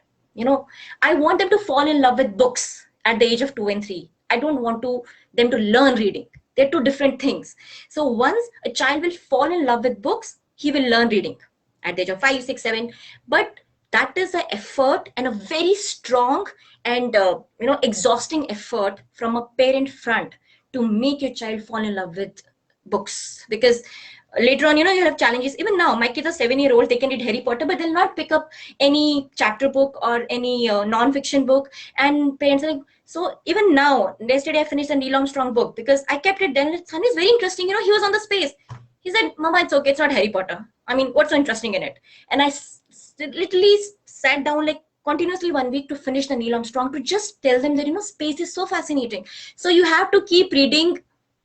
I want them to fall in love with books at the age of 2 and 3. I don't want them to learn reading. They're two different things. So once a child will fall in love with books, he will learn reading at the age of 5, 6, 7. But that is an effort, and a very strong and exhausting effort from a parent front to make your child fall in love with books. Because later on, you have challenges. Even now, my kids are 7-year-old, they can read Harry Potter, but they'll not pick up any chapter book or any non-fiction book. And parents are like, so even now, yesterday I finished a Neil Armstrong book because I kept it. Then son is very interesting. He was on the space. He said, Mama, it's okay. It's not Harry Potter. I mean, what's so interesting in it? And I literally sat down like continuously 1 week to finish the Neil Armstrong, to just tell them that, space is so fascinating. So you have to keep reading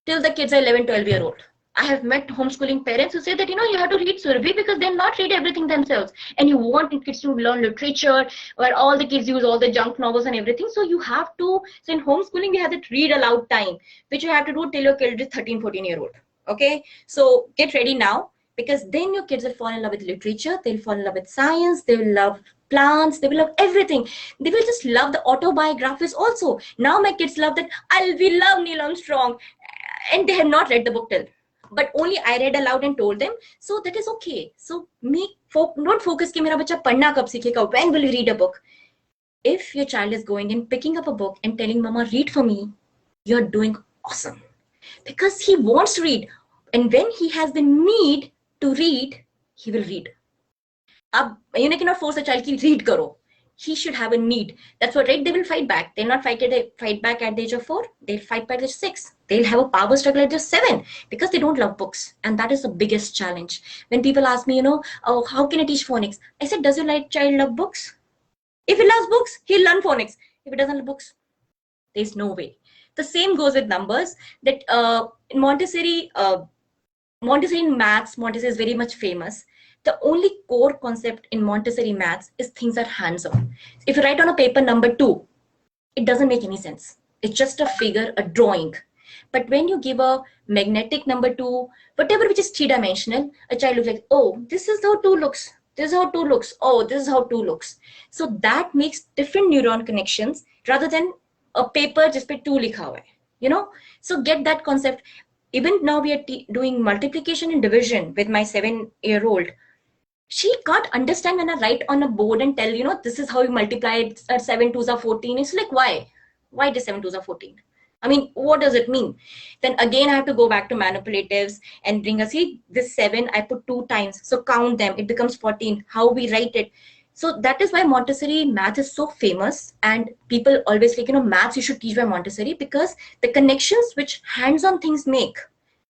till the kids are 11, 12-year-old. I have met homeschooling parents who say that, you have to read Surabhi because they'll not read everything themselves. And you want kids to learn literature where all the kids use all the junk novels and everything. So you have to, so in homeschooling, we have that read aloud time, which you have to do till your kid is 13, 14-year-old. Okay. So get ready now, because then your kids will fall in love with literature. They'll fall in love with science. They will love plants. They will love everything. They will just love the autobiographies also. Now my kids love that. We love Neil Armstrong. And they have not read the book till. But only I read aloud and told them, so that is okay. So don't focus कि मेरा बच्चा पढ़ना कब सीखेगा. When will you read a book? If your child is going and picking up a book and telling Mama, read for me, you're doing awesome, because he wants to read, and when he has the need to read, he will read. Ab you cannot force a child to read karo. He should have a need. That's what, right? They will fight back. They'll not fight back at the age of 4. They'll fight back at age 6. They'll have a power struggle at age 7 because they don't love books. And that is the biggest challenge. When people ask me, oh, how can I teach phonics? I said, does your child love books? If he loves books, he'll learn phonics. If he doesn't love books, there's no way. The same goes with numbers. That in Montessori in maths, Montessori is very much famous. The only core concept in Montessori maths is things are hands-on. If you write on a paper number 2, it doesn't make any sense. It's just a figure, a drawing. But when you give a magnetic number 2, whatever which is 3-dimensional, a child looks like, oh, this is how 2 looks. This is how 2 looks. Oh, this is how 2 looks. So that makes different neuron connections rather than a paper just pe 2 likha hua hai. So get that concept. Even now we are doing multiplication and division with my 7-year-old. She can't understand when I write on a board and tell, this is how you multiply it. 7 2s are 14. It's like, why? Why does 7 2s are 14? I mean, what does it mean? Then again, I have to go back to manipulatives and bring us, see, this 7, I put 2 times. So count them. It becomes 14. How we write it. So that is why Montessori math is so famous. And people always like, maths you should teach by Montessori, because the connections which hands-on things make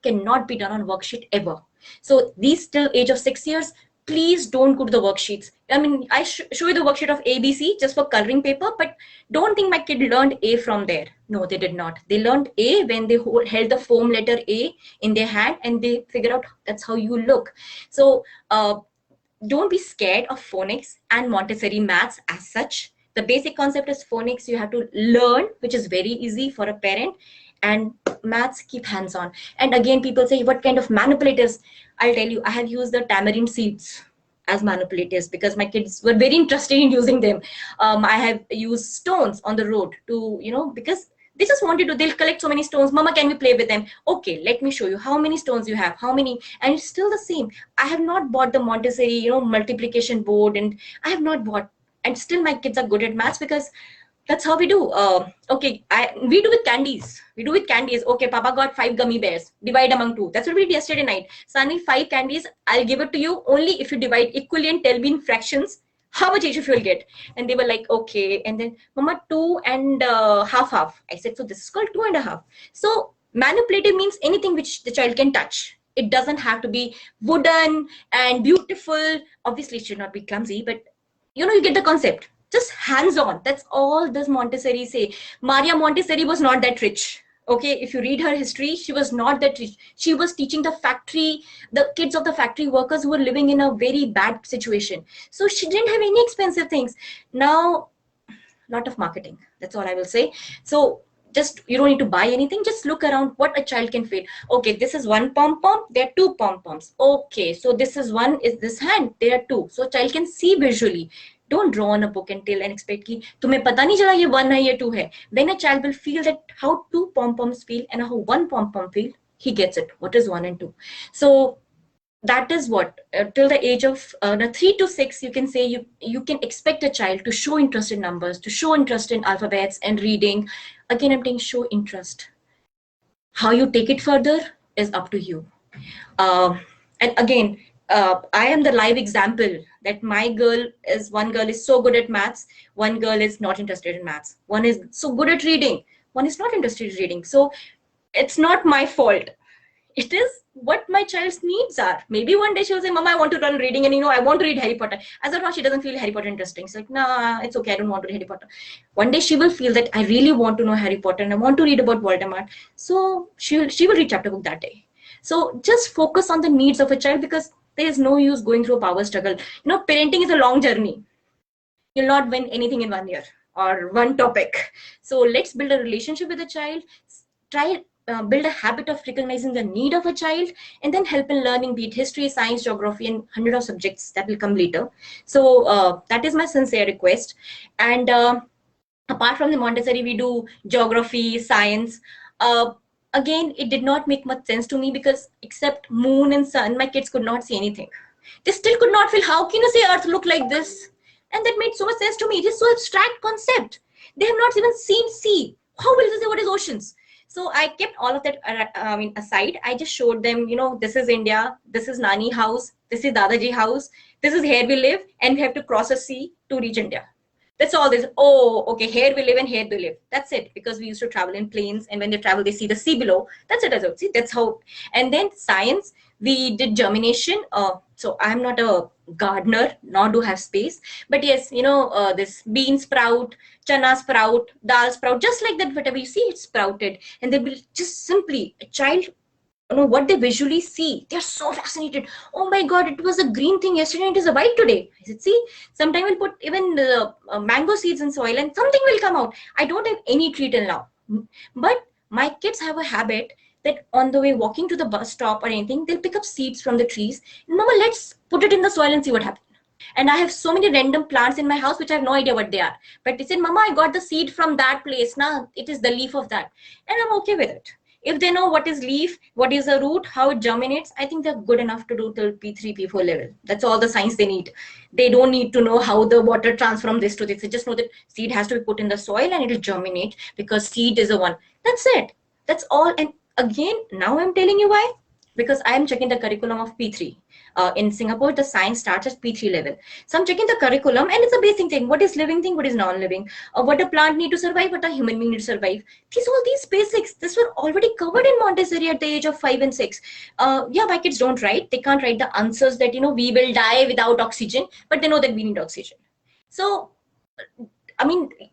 cannot be done on worksheet ever. So these till age of 6 years, please don't go to the worksheets. I mean, I show you the worksheet of ABC just for coloring paper, but don't think my kid learned A from there. No, they did not. They learned A when they held the foam letter A in their hand and they figure out that's how you look. So don't be scared of phonics and Montessori maths as such. The basic concept is phonics you have to learn, which is very easy for a parent, and maths keep hands-on. And again, people say, what kind of manipulators? I'll tell you, I have used the tamarind seeds as manipulators because my kids were very interested in using them. I have used stones on the road to, because they just wanted to, they'll collect so many stones. Mama, can we play with them? Okay, let me show you how many stones you have, how many, and it's still the same. I have not bought the Montessori, multiplication board, and I have not bought, and still my kids are good at maths because that's how we do. Okay, we do with candies. We do with candies. Okay, Papa got 5 gummy bears. Divide among 2. That's what we did yesterday night. Sunny, 5 candies. I'll give it to you only if you divide equally and tell me in fractions how much each of you will get. And they were like, okay. And then, Mama, 2 and half. I said, so this is called 2 and a half. So manipulative means anything which the child can touch. It doesn't have to be wooden and beautiful. Obviously it should not be clumsy, but you get the concept. Just hands on. That's all this Montessori say. Maria Montessori was not that rich. Okay, if you read her history, she was not that rich. She was teaching the kids of the factory workers who were living in a very bad situation. So she didn't have any expensive things. Now, lot of marketing. That's all I will say. So just, you don't need to buy anything. Just look around what a child can fit. Okay, this is one pom pom. There are two pom poms. Okay, so this is one. Is this hand? There are two. So child can see visually. Don't draw on a book and tell and expect कि तुम्हें पता नहीं चला ये one है ये two है. When a child will feel that how two pom poms feel and how one pom pom feel, he gets it. What is one and two? So that is what till the age of 3 to 6 you can say you can expect a child to show interest in numbers, to show interest in alphabets and reading. Again, I'm saying show interest. How you take it further is up to you. And again, I am the live example that one girl is so good at maths, one girl is not interested in maths, one is so good at reading, one is not interested in reading. So it's not my fault. It is what my child's needs are. Maybe one day she'll say, Mama, I want to learn reading and I want to read Harry Potter. As of now, she doesn't feel Harry Potter interesting. She's like, nah, it's okay, I don't want to read Harry Potter. One day she will feel that I really want to know Harry Potter and I want to read about Voldemort. So she will read chapter book that day. So just focus on the needs of a child, because there is no use going through a power struggle. Parenting is a long journey. You'll not win anything in 1 year or one topic. So let's build a relationship with a child. Try build a habit of recognizing the need of a child, and then help in learning, be it history, science, geography, and 100 of subjects that will come later. So that is my sincere request. And apart from the Montessori, we do geography, science. Again, it did not make much sense to me, because except moon and sun, my kids could not see anything. They still could not feel, how can you say earth look like this? And that made so much sense to me. It is so abstract concept. They have not even seen sea. How will they say what is oceans? So I kept all of that aside. I just showed them, this is India, this is Nani house, this is Dadaji house, this is here we live, and we have to cross a sea to reach India. That's all this. Oh, okay, here we live and here we live. That's it, because we used to travel in planes, and when they travel, they see the sea below. That's it. See, that's how. And then science, we did germination. So I'm not a gardener, nor do have space. But yes, this bean sprout, chana sprout, dal sprout, just like that, whatever you see, it's sprouted. And they will just simply, a child, what they visually see, they're so fascinated. Oh my God, it was a green thing yesterday and it is a white today. I said, see, sometime we'll put even mango seeds in soil and something will come out. I don't have any tree till now. But my kids have a habit that on the way walking to the bus stop or anything, they'll pick up seeds from the trees. Mama, let's put it in the soil and see what happens. And I have so many random plants in my house which I have no idea what they are. But they said, Mama, I got the seed from that place. Now it is the leaf of that. And I'm okay with it. If they know what is leaf, what is a root, how it germinates, I think they're good enough to do till P3, P4 level. That's all the science they need. They don't need to know how the water transforms this to this. They just know that seed has to be put in the soil and it will germinate, because seed is the one. That's it. That's all. And again, now I'm telling you why. Because I am checking the curriculum of P3. In Singapore, the science starts at P3 level. So I'm checking the curriculum, and it's a basic thing. What is living thing? What is non-living? What a plant need to survive? What a human being need to survive? All these basics, this were already covered in Montessori at the age of 5 and 6. Yeah, my kids don't write. They can't write the answers that, we will die without oxygen, but they know that we need oxygen. So,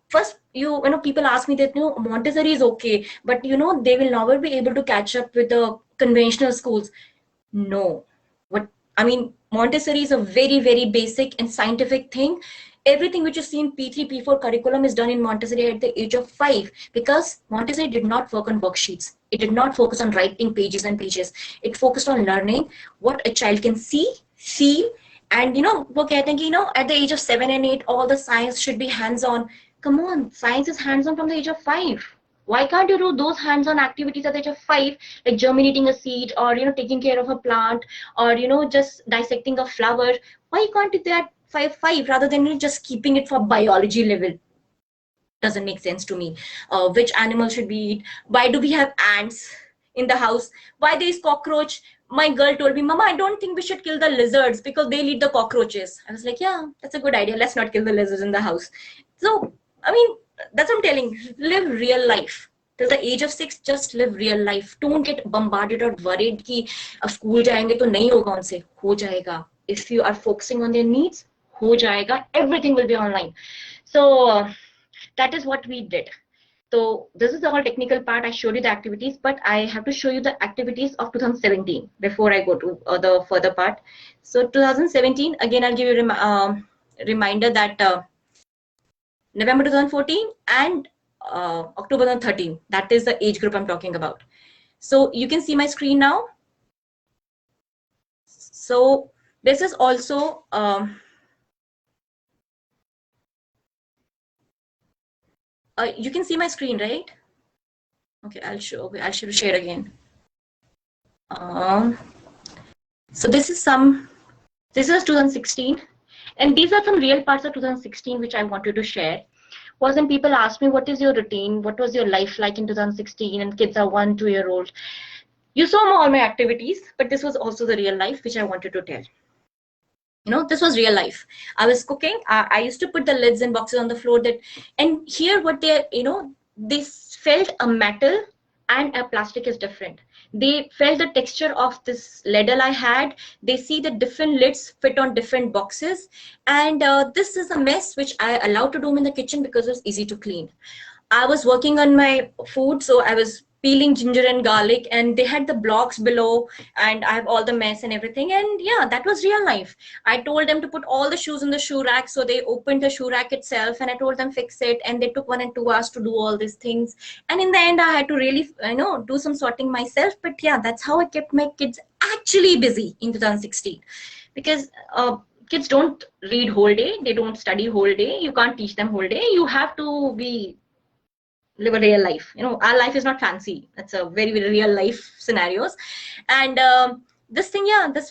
first, people ask me that, Montessori is okay, but, they will never be able to catch up with the conventional schools. No. Montessori is a very, very basic and scientific thing. Everything which you see in P3, P4 curriculum is done in Montessori at the age of 5, because Montessori did not work on worksheets. It did not focus on writing pages and pages. It focused on learning what a child can see, feel, and, at the age of 7 and 8, all the science should be hands-on. Come on, science is hands-on from the age of 5. Why can't you do those hands-on activities at the age of 5, like germinating a seed, or taking care of a plant, or just dissecting a flower? Why can't you do that at 5 rather than just keeping it for biology level? Doesn't make sense to me. Which animal should we eat? Why do we have ants in the house? Why there is cockroach? My girl told me, Mama, I don't think we should kill the lizards because they'll eat the cockroaches. I was like, yeah, that's a good idea. Let's not kill the lizards in the house. So, that's what I'm telling. Live real life. till the age of 6, just live real life. Don't get bombarded or worried कि school जाएंगे तो नहीं होगा उनसे. हो जाएगा. If you are focusing on their needs, हो जाएगा. Everything will be online. So that is what we did. So this is the whole technical part. I showed you the activities, but I have to show you the activities of 2017 before I go to the further part. So 2017, again, I'll give you a reminder that November 2014 and October 2013, that is the age group I'm talking about. So you can see my screen now. So this is also you can see my screen, right? Okay, I'll share again. So this is 2016, and these are some real parts of 2016 which I wanted to share. Was when people ask me, what is your routine? What was your life like in 2016? And kids are 1-2 year old. You saw all my activities, but this was also the real life which I wanted to tell. This was real life. I was cooking. I used to put the lids and boxes on the floor and here what they felt a metal and a plastic is different. They felt the texture of this ladle I had. They see the different lids fit on different boxes. And this is a mess which I allowed to do in the kitchen because it was easy to clean. I was working on my food, so I was peeling ginger and garlic, and they had the blocks below, and I have all the mess and everything. And yeah, that was real life. I told them to put all the shoes in the shoe rack, so they opened the shoe rack itself, and I told them fix it, and they took 1 and 2 hours to do all these things. And in the end, I had to really, do some sorting myself. But yeah, that's how I kept my kids actually busy in 2016, because kids don't read whole day, they don't study whole day. You can't teach them whole day. You have to live a real life. Our life is not fancy. It's a very, very real life scenarios. And this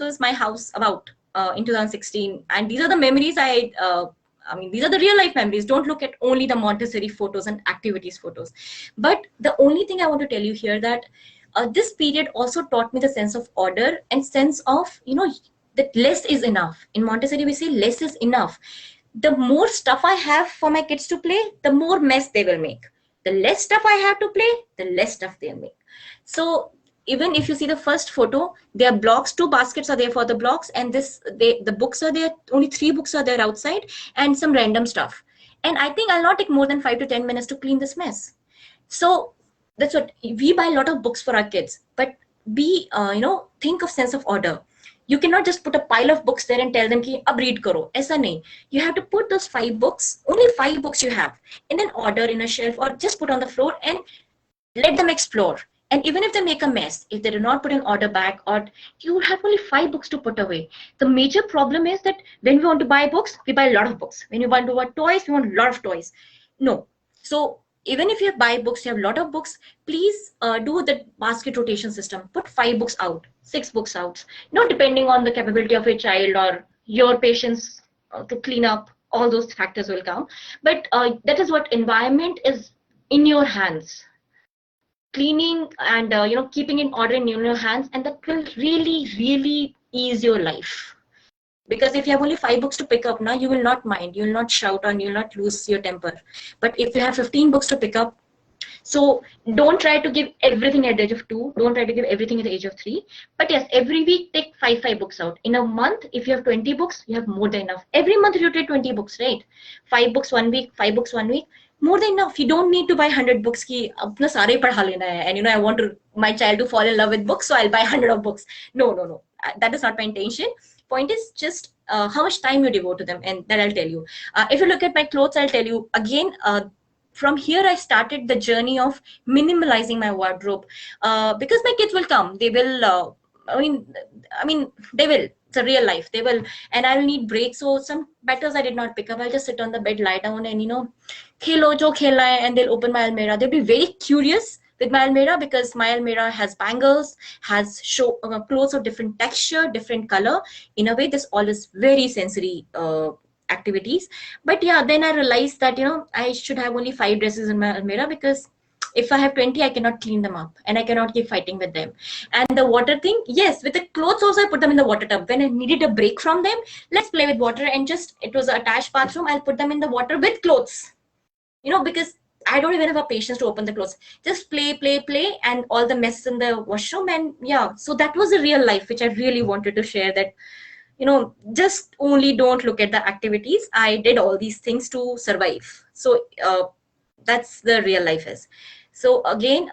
was my house about in 2016. And these are the memories these are the real life memories. Don't look at only the Montessori photos and activities photos. But the only thing I want to tell you here that this period also taught me the sense of order and sense of, that less is enough. In Montessori, we say less is enough. The more stuff I have for my kids to play, the more mess they will make. The less stuff I have to play, the less stuff they'll make. So even if you see the first photo, there are blocks, 2 baskets are there for the blocks, and the books are there, only 3 books are there outside, and some random stuff. And I think I'll not take more than 5 to 10 minutes to clean this mess. So that's what we buy a lot of books for our kids, but think of sense of order. You cannot just put a pile of books there and tell them ki ab read karo. Aisa nahi. You have to put those 5 books, only 5 books you have, in an order in a shelf or just put on the floor and let them explore. And even if they make a mess, if they do not put an order back, or you have only 5 books to put away. The major problem is that when we want to buy books, we buy a lot of books. When you want to buy toys, we want a lot of toys. No. So even if you buy books, you have a lot of books, please do the basket rotation system. Put 5 books out, 6 books out, depending on the capability of your child or your patience to clean up. All those factors will count. But that is what environment is in your hands. Cleaning and keeping in order in your hands, and that will really, really ease your life. Because if you have only 5 books to pick up now, you will not mind, you will not shout, and you will not lose your temper. But if you have 15 books to pick up, so don't try to give everything at the age of 2, don't try to give everything at the age of 3. But yes, every week take 5 books out. In a month, if you have 20 books, you have more than enough. Every month you take 20 books, right? 5 books 1 week, 5 books 1 week, more than enough. You don't need to buy 100 books ki apna sare padha lena hai, and I want my child to fall in love with books, so I'll buy 100 of books. No. That is not my intention. Point is just how much time you devote to them, and that I'll tell you. If you look at my clothes, I'll tell you again. From here, I started the journey of minimalizing my wardrobe because my kids will come. They will. They will. It's a real life. They will, and I'll need breaks. So some battles I did not pick up. I'll just sit on the bed, lie down, and khelo jo khela hai, and they'll open my almirah. They'll be very curious with my almirah because my almirah has bangles, has clothes of different texture, different color. In a way, this all is very sensory activities. But yeah, then I realized that I should have only 5 dresses in my almirah, because if I have 20, I cannot clean them up and I cannot keep fighting with them. And the water thing, yes, with the clothes also I put them in the water tub. When I needed a break from them, let's play with water, and it was an attached bathroom, I'll put them in the water with clothes. Because I don't even have a patience to open the clothes. Just play, and all the mess in the washroom. And yeah, so that was a real life, which I really wanted to share. That, just only don't look at the activities. I did all these things to survive. So that's the real life is. So again,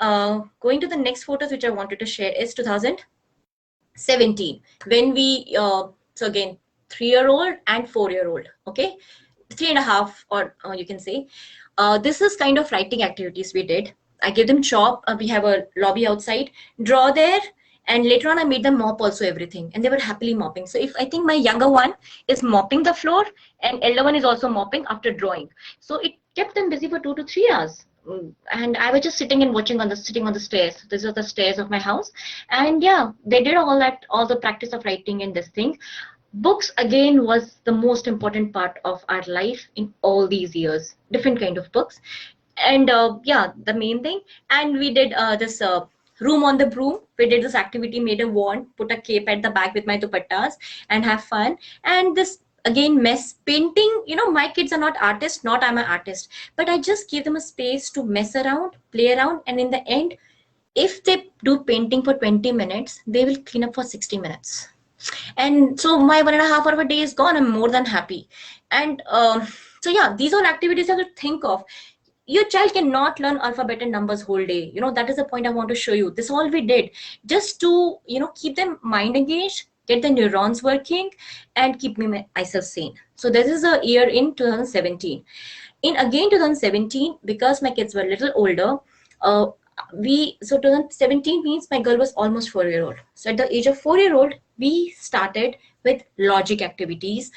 going to the next photos, which I wanted to share is 2017, when we, so again, 3-year-old and 4-year-old, okay, 3.5, or you can say, this is kind of writing activities we did. I gave them chalk. We have a lobby outside. Draw there, and later on I made them mop also everything, and they were happily mopping. So if I think my younger one is mopping the floor, and elder one is also mopping after drawing. So it kept them busy for 2 to 3 hours. And I was just sitting and watching sitting on the stairs. These are the stairs of my house, and yeah, they did all the practice of writing and this thing. Books again was the most important part of our life in all these years. Different kind of books, and yeah, the main thing. And we did this room on the broom. We did this activity, made a wand, put a cape at the back with my dupattas, and have fun. And this again, mess painting. My kids are not artists, not I'm an artist, but I just give them a space to mess around, play around, and in the end, if they do painting for 20 minutes, they will clean up for 60 minutes. And so my 1.5 hour of a day is gone. I'm more than happy. And so yeah, these are activities I would think of. Your child cannot learn alphabet and numbers whole day. That is the point I want to show you. This all we did just to keep them mind engaged, get the neurons working, and keep me myself sane. So this is a year in 2017. In again 2017, because my kids were a little older, so 2017 means my girl was almost 4-year-old. So at the age of 4-year-old, we started with logic activities,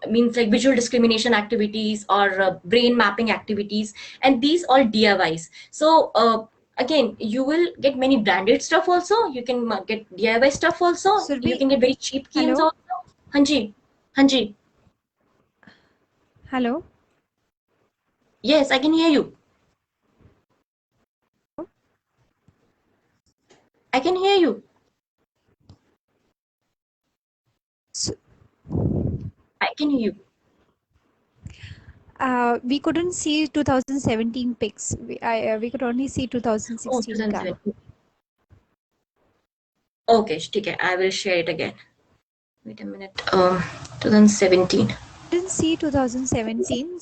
means like visual discrimination activities, or brain mapping activities, and these all DIYs. So again, you will get many branded stuff also. You can get DIY stuff also. Surabhi, You can get very cheap games hello, also. Hanji, Hanji. hello. Yes, I can hear you. I can hear you. So, I can hear you. we couldn't see 2017 pics. We could only see Oh, 2016 ka. 2017. Okay, okay, I will share it again. Wait a minute. 2017. Didn't see 2017.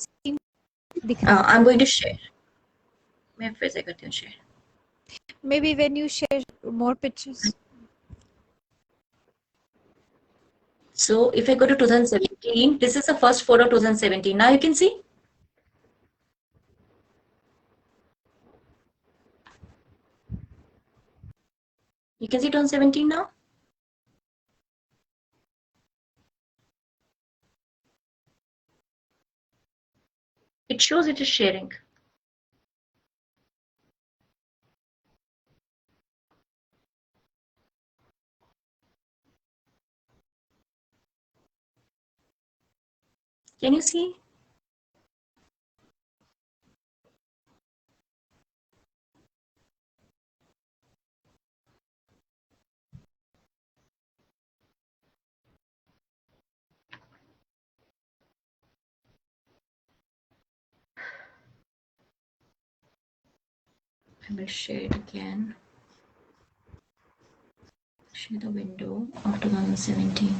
दिख रहा है. I'm going to share. मैं फिर से करती हूँ share. Maybe when you share more pictures. So if I go to 2017, this is the first photo of 2017. Now you can see. You can see 2017 now. It shows it is sharing. Can you see? I will share it again. Share the window of 2017.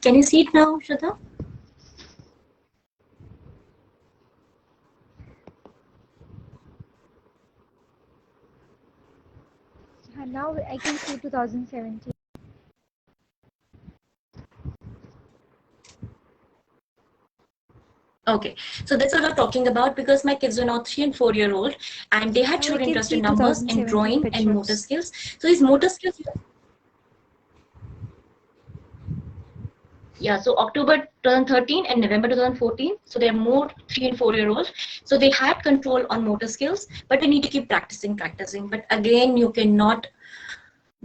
Can you see it now, Shraddha? Now I can see 2017. Okay, so that's what I'm talking about, because my kids were now 3 and 4-year-old, and they had Now shown I can interest see in numbers and 2017 drawing and motor pictures. skills. So these motor skills, yeah, so October 2013 and November 2014. So they're more 3 and 4-year-olds. So they had control on motor skills, but they need to keep practicing. But again, you cannot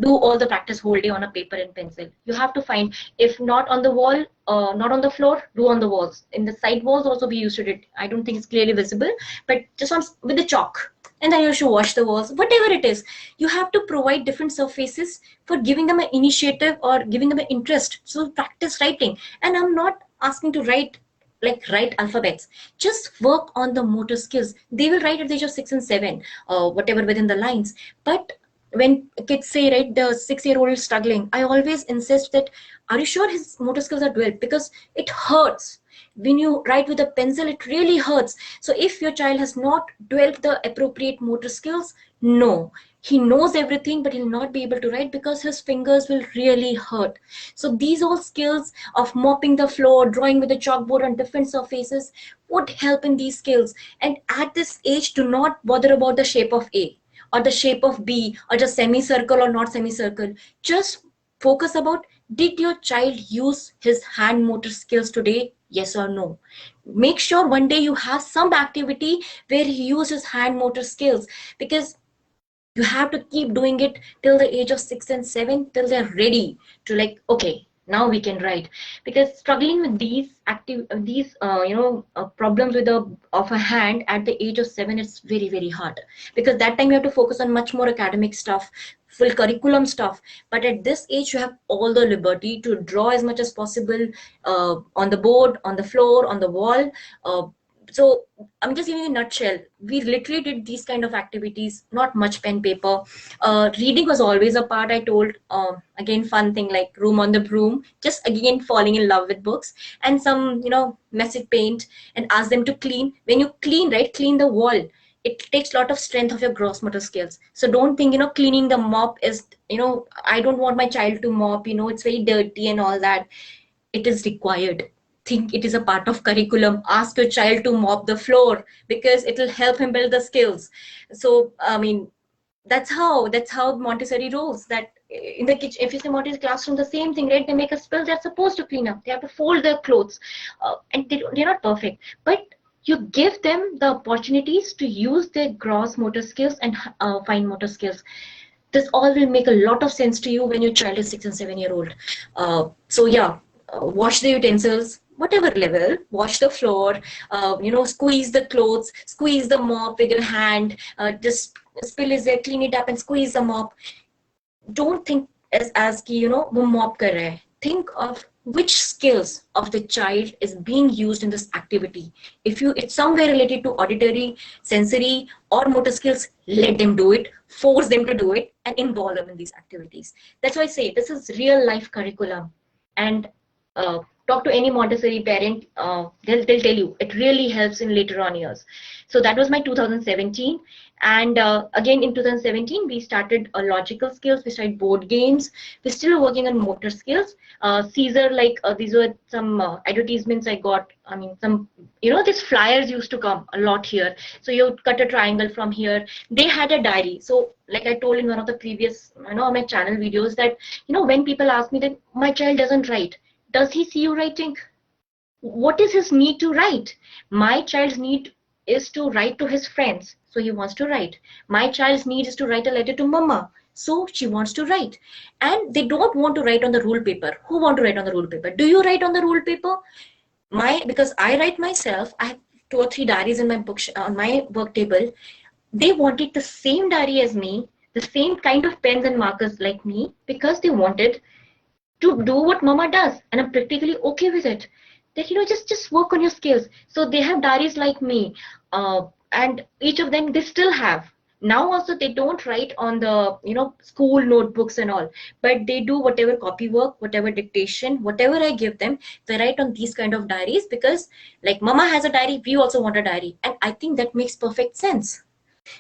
do all the practice whole day on a paper and pencil. You have to find, if not on the wall, not on the floor, do on the walls. In the side walls also we used to do it. I don't think it's clearly visible, but just on with the chalk. And then you should wash the walls, whatever it is. You have to provide different surfaces for giving them an initiative or giving them an interest. So practice writing. And I'm not asking to write alphabets. Just work on the motor skills. They will write at the age of 6 and 7, whatever within the lines. But when kids say, right, the 6-year-old is struggling, I always insist that, are you sure his motor skills are developed? Because it hurts. When you write with a pencil, it really hurts. So if your child has not developed the appropriate motor skills, no, he knows everything, but he'll not be able to write because his fingers will really hurt. So these all skills of mopping the floor, drawing with a chalkboard on different surfaces would help in these skills. And at this age, do not bother about the shape of A or the shape of B or just semicircle or not semicircle. Just focus about, did your child use his hand motor skills today? Yes or no? Make sure one day you have some activity where he uses hand motor skills, because you have to keep doing it till the age of 6 and 7, till they're ready to, like, okay, now we can write. Because struggling with these problems with a hand at the age of 7, it's very, very hard, because that time you have to focus on much more academic stuff, full curriculum stuff. But at this age, you have all the liberty to draw as much as possible, on the board, on the floor, on the wall. So I'm just giving you a nutshell. We literally did these kind of activities, not much pen paper. Reading was always a part. I told, again, fun thing like room on the broom, just again falling in love with books, and some, message paint, and ask them to clean. When you clean, right, clean the wall. It takes a lot of strength of your gross motor skills. So don't think, cleaning the mop is, I don't want my child to mop, it's very dirty and all that. It is required. Think it is a part of curriculum. Ask your child to mop the floor, because it will help him build the skills. So I mean, that's how Montessori rolls. That in the kitchen, if you say Montessori classroom, the same thing, right? They make a spill, they're supposed to clean up, they have to fold their clothes, and they're not perfect, but you give them the opportunities to use their gross motor skills and fine motor skills. This all will make a lot of sense to you when your child is 6 and 7 year old. So yeah, wash the utensils, whatever level, wash the floor, squeeze the clothes, squeeze the mop with your hand, just spill is there, clean it up and squeeze the mop. Don't think as ki, wo mop kar raha hai. Think of which skills of the child is being used in this activity. If it's somewhere related to auditory, sensory, or motor skills, let them do it, force them to do it, and involve them in these activities. That's why I say this is real life curriculum. And talk to any Montessori parent, they'll tell you it really helps in later on years. So that was my 2017. And again in 2017, we started logical skills, we started board games, we're still working on motor skills. Caesar, these were some advertisements I got. I mean, some, these flyers used to come a lot here. So you cut a triangle from here. They had a diary. So like I told in one of the previous, my channel videos, that, when people ask me that my child doesn't write, does he see you writing? What is his need to write? My child's need is to write to his friends, so he wants to write. My child's need is to write a letter to mama, so she wants to write. And they don't want to write on the rule paper. Who want to write on the rule paper? Do you write on the rule paper? Because I write myself, I have 2 or 3 diaries in my book on my work table. They wanted the same diary as me, the same kind of pens and markers like me, because they wanted to do what mama does, and I'm practically okay with it. That, just work on your skills. So they have diaries like me, and each of them they still have. Now also they don't write on the school notebooks and all, but they do whatever copy work, whatever dictation, whatever I give them, they write on these kind of diaries, because like mama has a diary, we also want a diary. And I think that makes perfect sense,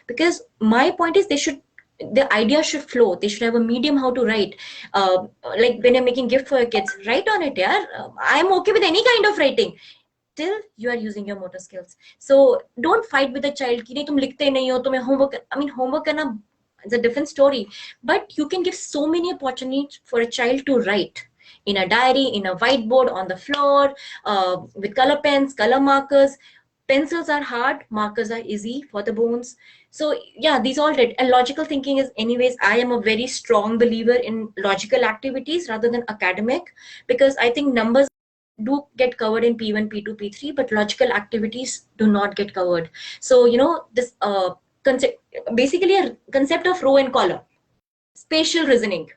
because my point is the idea should flow. They should have a medium how to write. Like when you're making gift for your kids, write on it. Yeah, I'm okay with any kind of writing till you are using your motor skills. So don't fight with the child ki nahi tum likhte nahi ho, tumhe homework. I mean, homework karna is a different story, but you can give so many opportunities for a child to write in a diary, in a whiteboard, on the floor, with color pens, color markers. Pencils are hard, markers are easy for the bones. So yeah, these all did. And logical thinking is, anyways, I am a very strong believer in logical activities rather than academic, because I think numbers do get covered in P1, P2, P3, but logical activities do not get covered. So, this concept, basically a concept of row and column, spatial reasoning.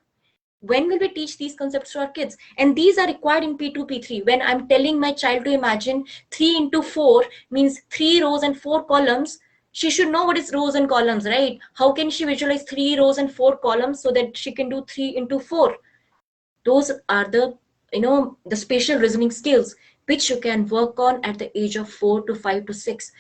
When will we teach these concepts to our kids? And these are required in P2, P3. When I'm telling my child to imagine 3 into 4 means 3 rows and 4 columns, she should know what is rows and columns, right? How can she visualize 3 rows and 4 columns so that she can do 3 into 4? Those are the spatial reasoning skills which you can work on at the age of 4 to 5 to 6.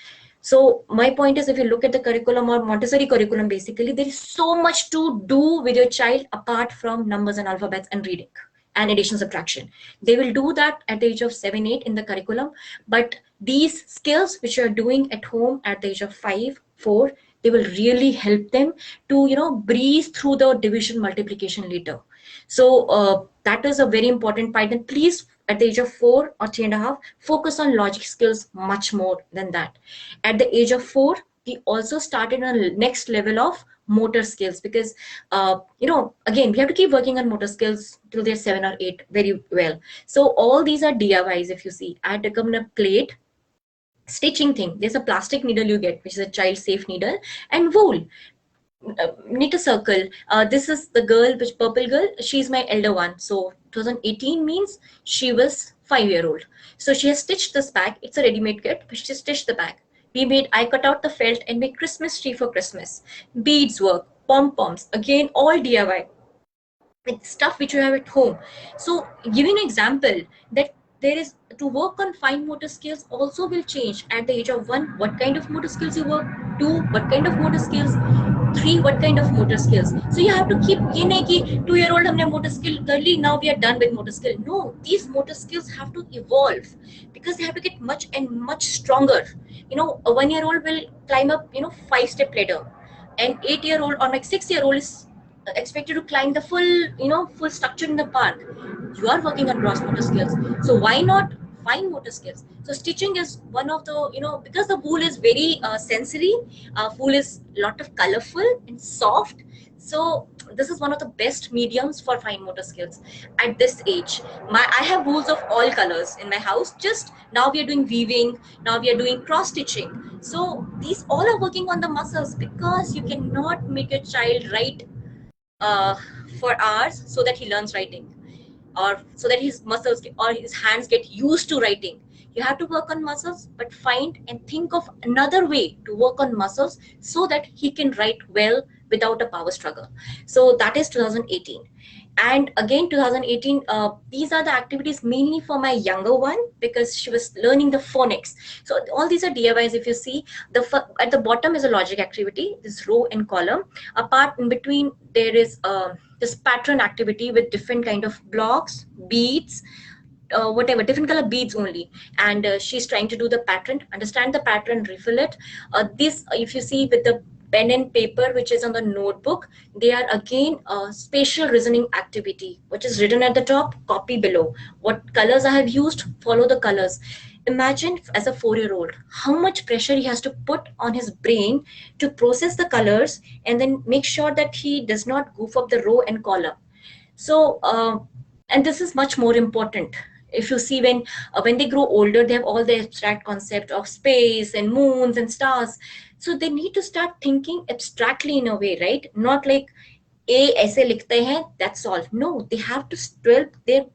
So my point is, if you look at the curriculum or Montessori curriculum, basically there is so much to do with your child apart from numbers and alphabets and reading and addition subtraction. They will do that at the age of 7 8 in the curriculum, but these skills which you are doing at home at the age of 5 4, they will really help them to breeze through the division multiplication later. So that is a very important part. And please, at the age of 4 or 3.5, focus on logic skills much more than that. At the age of 4, we also started a next level of motor skills, because again, we have to keep working on motor skills till they're 7 or 8 very well. So all these are DIYs. If you see, I had taken a plate stitching thing. There's a plastic needle you get, which is a child safe needle, and wool. Knit a circle. This is the girl, which purple girl. She's my elder one. So 2018 means she was 5 year old. So she has stitched this bag. It's a ready-made kit, but she stitched the bag. I cut out the felt and made Christmas tree for Christmas. Beads work, pom poms. Again, all DIY with stuff which you have at home. So giving an example that there is, to work on fine motor skills also will change at the age of 1, what kind of motor skills you work, 2, what kind of motor skills, 3, what kind of motor skills. So you have to keep, ye nahi ki 2 year old humne motor skill kar li, now we are done with motor skill. No, these motor skills have to evolve, because they have to get much and much stronger. A 1 year old will climb up 5-step ladder, and 8 year old or like 6 year old is expected to climb the full structure in the park. You are working on gross motor skills, so why not fine motor skills? So stitching is one of the, because the wool is very sensory, wool is lot of colorful and soft. So this is one of the best mediums for fine motor skills at this age. I have wools of all colors in my house. Just now we are doing weaving, now we are doing cross stitching. So these all are working on the muscles, because you cannot make a child write uh, for hours so that he learns writing, or so that his muscles or his hands get used to writing. You have to work on muscles, but find and think of another way to work on muscles so that he can write well without a power struggle. So that is 2018. And again, 2018, these are the activities mainly for my younger one, because she was learning the phonics. So all these are DIYs. If you see, at the bottom is a logic activity, this row and column. Apart in between, there is this pattern activity with different kind of blocks, beads, whatever, different color beads only. And she's trying to do the pattern, understand the pattern, refill it. This, if you see, with the pen and paper which is on the notebook, they are again a spatial reasoning activity, which is written at the top, copy below. What colors I have used, follow the colors. Imagine, as a 4 year old, how much pressure he has to put on his brain to process the colors and then make sure that he does not goof up the row and column. So and this is much more important. If you see, when they grow older, they have all the abstract concept of space and moons and stars. So they need to start thinking abstractly in a way, right? Not like a aise likhte hain, that's all. No, they have to develop their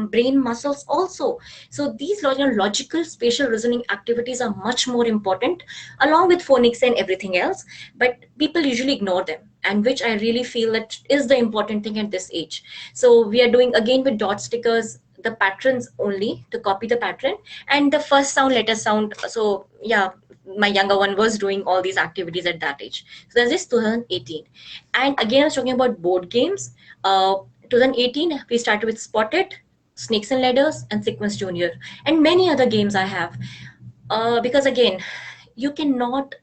brain muscles also. So these logical spatial reasoning activities are much more important, along with phonics and everything else, but people usually ignore them, and which I really feel that is the important thing at this age. So we are doing again with dot stickers the patterns only, to copy the pattern, and the first sound, letter sound. So yeah, my younger one was doing all these activities at that age. So that's this 2018. And again, I was talking about board games. 2018, we started with Spotted, Snakes and Ladders, and Sequence Junior, and many other games I have. Because again, you cannot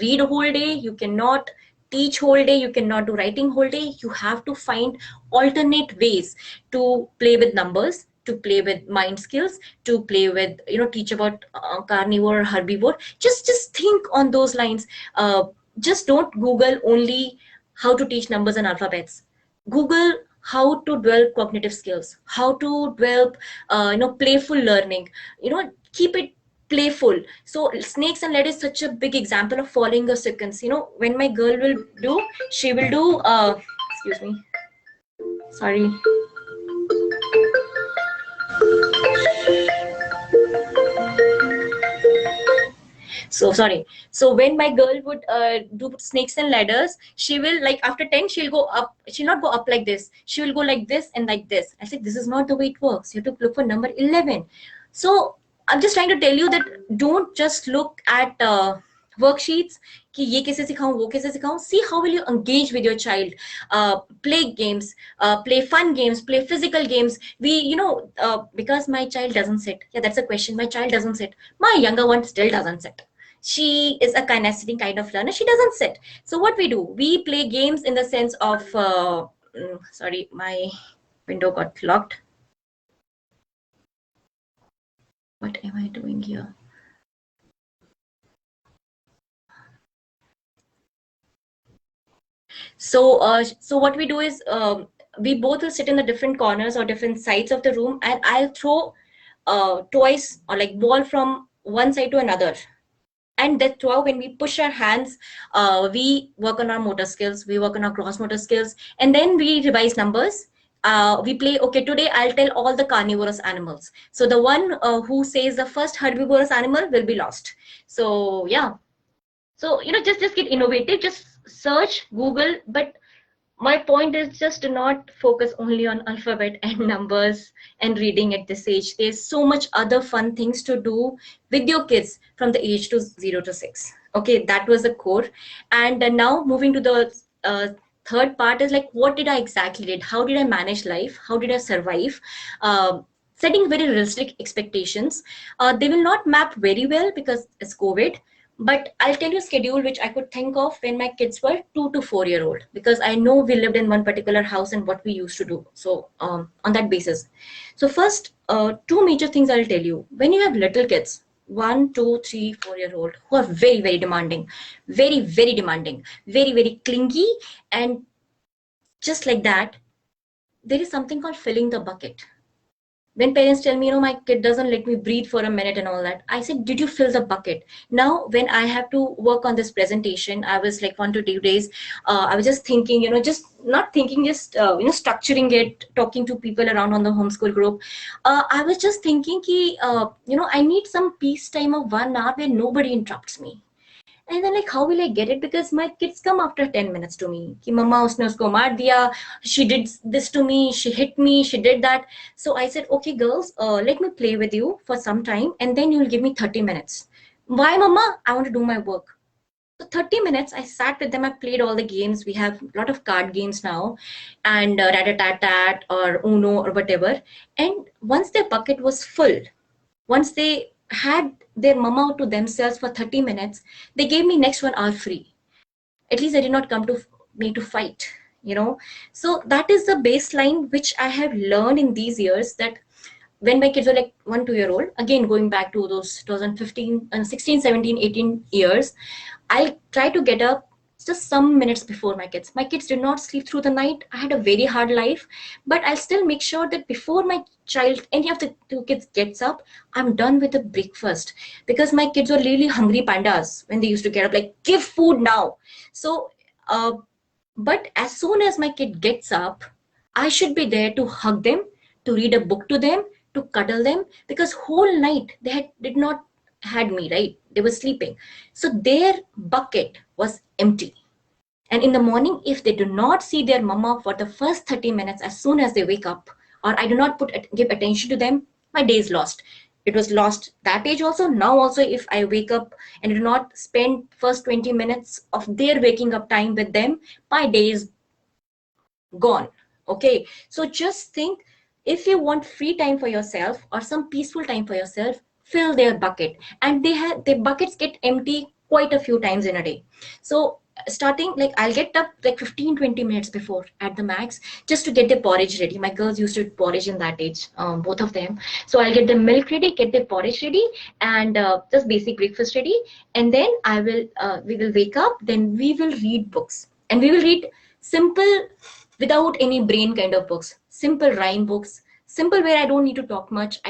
read a whole day, you cannot teach whole day, you cannot do writing whole day. You have to find alternate ways to play with numbers. to play with mind skills, to play with, teach about carnivore or herbivore. Just think on those lines. Just don't Google only how to teach numbers and alphabets. Google how to develop cognitive skills, how to develop playful learning. Keep it playful. So snakes and lead is such a big example of following a sequence. When my girl will do, she will do excuse me, sorry. So sorry. So when my girl would do snakes and ladders, she will, like, after 10 she'll go up. She'll not go up like this, she will go like this and like this. I said, this is not the way it works. You have to look for number 11. So I'm just trying to tell you that don't just look at worksheets कि ये कैसे सिखाऊं, वो कैसे सिखाऊं. See how will you engage with your child. Play games, play fun games, play physical games. Because my child doesn't sit. Yeah, that's a question. My child doesn't sit. My younger one still doesn't sit. She is a kinesthetic kind of learner. She doesn't sit. So what we do, we play games in the sense of sorry, my window got locked. What am I doing here? So what we do is, we both will sit in the different corners or different sides of the room, and I'll throw toys or like ball from one side to another. And that's how, when we push our hands, we work on our motor skills, we work on our gross motor skills, and then we revise numbers. We play, okay, today I'll tell all the carnivorous animals. So the one who says the first herbivorous animal will be lost. So yeah. So, just get innovative, just search, Google, but my point is just to not focus only on alphabet and numbers and reading at this age. There's so much other fun things to do with your kids from the age to 0 to 6. Okay, that was the core. And now moving to the third part is like, what did I exactly did? How did I manage life? How did I survive? Setting very realistic expectations. They will not map very well because it's COVID. But I'll tell you a schedule which I could think of when my kids were 2 to 4 year old, because I know we lived in one particular house and what we used to do. So on that basis. So first, two major things I'll tell you. When you have little kids, 1, 2, 3, 4 year old, who are very, very demanding, very, very demanding, very, very clingy, and just like that, there is something called filling the bucket. When parents tell me, my kid doesn't let me breathe for a minute and all that, I said, did you fill the bucket? Now, when I have to work on this presentation, I was like 1 to 2 days, I was just thinking, just not thinking, just, structuring it, talking to people around on the homeschool group. I was just thinking, I need some peace time of 1 hour where nobody interrupts me. And then, like, how will I get it? Because my kids come after 10 minutes to me. Ki mama usne usko maar diya, she did this to me, she hit me, she did that. So I said, okay, girls, let me play with you for some time, and then you'll give me 30 minutes. Why, mama? I want to do my work. So 30 minutes, I sat with them, I played all the games. We have a lot of card games now, and rat-a-tat-tat or Uno or whatever. And once their bucket was full, once they had their mama to themselves for 30 minutes, they gave me next 1 hour free. At least I did not come to me to fight, So that is the baseline which I have learned in these years, that when my kids were like 1, 2 year old, again, going back to those 2015, 16, 17, 18 years, I'll try to get up just some minutes before my kids. My kids did not sleep through the night. I had a very hard life, but I'll still make sure that before my child, any of the two kids gets up, I'm done with the breakfast, because my kids were really hungry pandas when they used to get up, like, give food now. So, but as soon as my kid gets up, I should be there to hug them, to read a book to them, to cuddle them, because whole night did not had me, right? They were sleeping. So their bucket was empty. And in the morning, if they do not see their mama for the first 30 minutes as soon as they wake up, or I do not give attention to them, my day is lost. It was lost that age also. Now also, if I wake up and do not spend first 20 minutes of their waking up time with them, my day is gone. Okay. So just think, if you want free time for yourself or some peaceful time for yourself, fill their bucket. And their buckets get empty quite a few times in a day. So starting, like, I'll get up like 15-20 minutes before at the max, just to get the porridge ready. My girls used to eat porridge in that age, both of them. So I'll get the milk ready, get the porridge ready, and just basic breakfast ready. And then we will wake up, then we will read books, and we will read simple, without any brain kind of books, simple rhyme books, simple, where I don't need to talk much.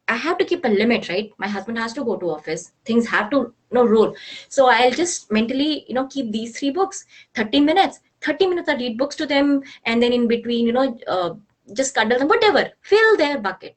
I have to keep a limit, right? My husband has to go to office, things have to, roll. So I'll just mentally, keep these three books. 30 minutes, 30 minutes I read books to them, and then in between, just cuddle them, whatever, fill their bucket.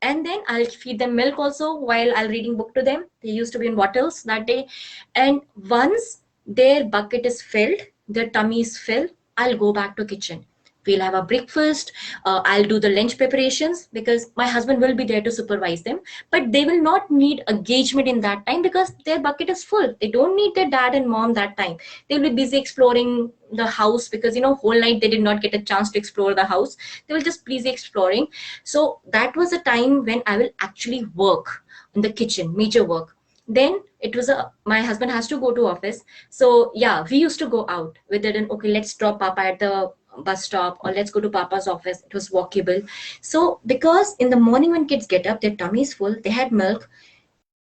And then I'll feed them milk also while I'll reading book to them. They used to be in bottles that day. And once their bucket is filled, their tummy is filled, I'll go back to kitchen. We'll have a breakfast. I'll do the lunch preparations, because my husband will be there to supervise them, but they will not need engagement in that time because their bucket is full. They don't need their dad and mom that time. They'll be busy exploring the house, because whole night they did not get a chance to explore the house. They will just busy exploring. So that was a time when I will actually work in the kitchen, major work. Then it was my husband has to go to office. So yeah, we used to go out with it, and okay, let's drop papa at the bus stop, or let's go to papa's office. It was walkable. So because in the morning when kids get up, their tummy is full, they had milk,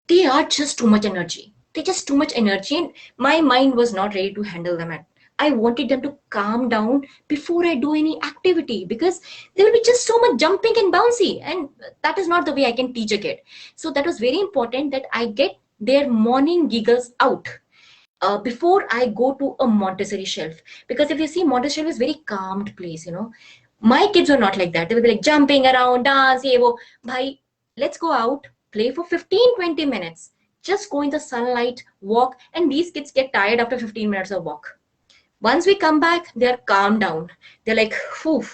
they are just too much energy. They just too much energy, and my mind was not ready to handle them. I wanted them to calm down before I do any activity, because they will be just so much jumping and bouncy, and that is not the way I can teach a kid. So that was very important that I get their morning giggles out before I go to a Montessori shelf. Because if you see, Montessori is very calmed place. My kids were not like that. They would be like jumping around, dance, ye wo. Bhai, let's go out, play for 15-20 minutes. Just go in the sunlight, walk, and these kids get tired after 15 minutes of walk. Once we come back, they're calmed down. They're like, whew,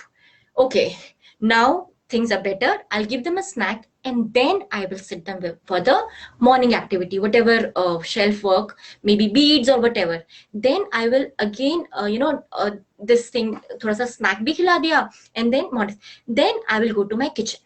okay, now things are better. I'll give them a snack, and then I will sit them for the morning activity, whatever shelf work, maybe beads or whatever. Then I will again, this thing, thoda sa snack bhi khila diya, and then I will go to my kitchen.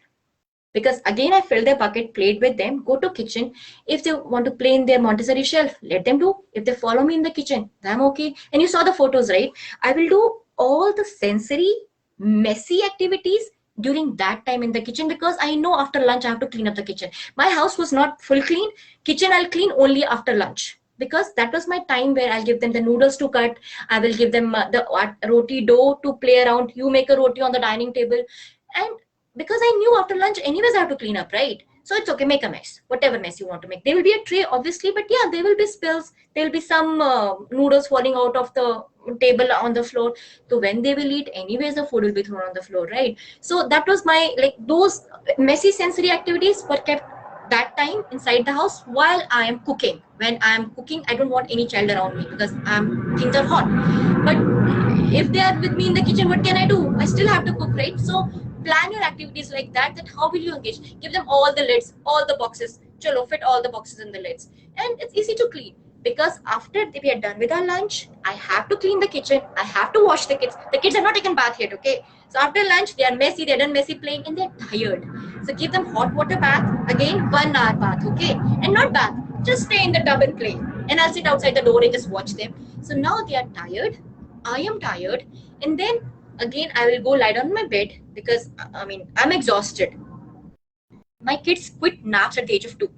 Because again, I fill their bucket, played with them, go to kitchen. If they want to play in their Montessori shelf, let them do. If they follow me in the kitchen, I'm okay. And you saw the photos, right? I will do all the sensory, messy activities during that time in the kitchen, because I know after lunch I have to clean up the kitchen. My house was not full clean. Kitchen I'll clean only after lunch, because that was my time where I'll give them the noodles to cut. I will give them the roti dough to play around. You make a roti on the dining table. And because I knew after lunch anyways I have to clean up, right? So it's okay, make a mess, whatever mess you want to make. There will be a tray, obviously, but yeah, there will be spills. There will be some noodles falling out of the table on the floor. So when they will eat, anyways, the food will be thrown on the floor, right? So that was my, like, those messy sensory activities were kept that time inside the house while I am cooking. When I am cooking, I don't want any child around me because things are hot. But if they are with me in the kitchen, what can I do? I still have to cook, right? So plan your activities like that, that how will you engage? Give them all the lids, all the boxes. Chalo, fit all the boxes in the lids. And it's easy to clean. Because after we are done with our lunch, I have to clean the kitchen. I have to wash the kids. The kids have not taken bath yet, okay? So after lunch, they are messy, they're done messy playing, and they're tired. So give them hot water bath. Again, 1 hour bath, okay? And not bath, just stay in the tub and play. And I'll sit outside the door and just watch them. So now they are tired. I am tired. And then again, I will go lie down on my bed because I'm exhausted. My kids quit naps at the age of 2.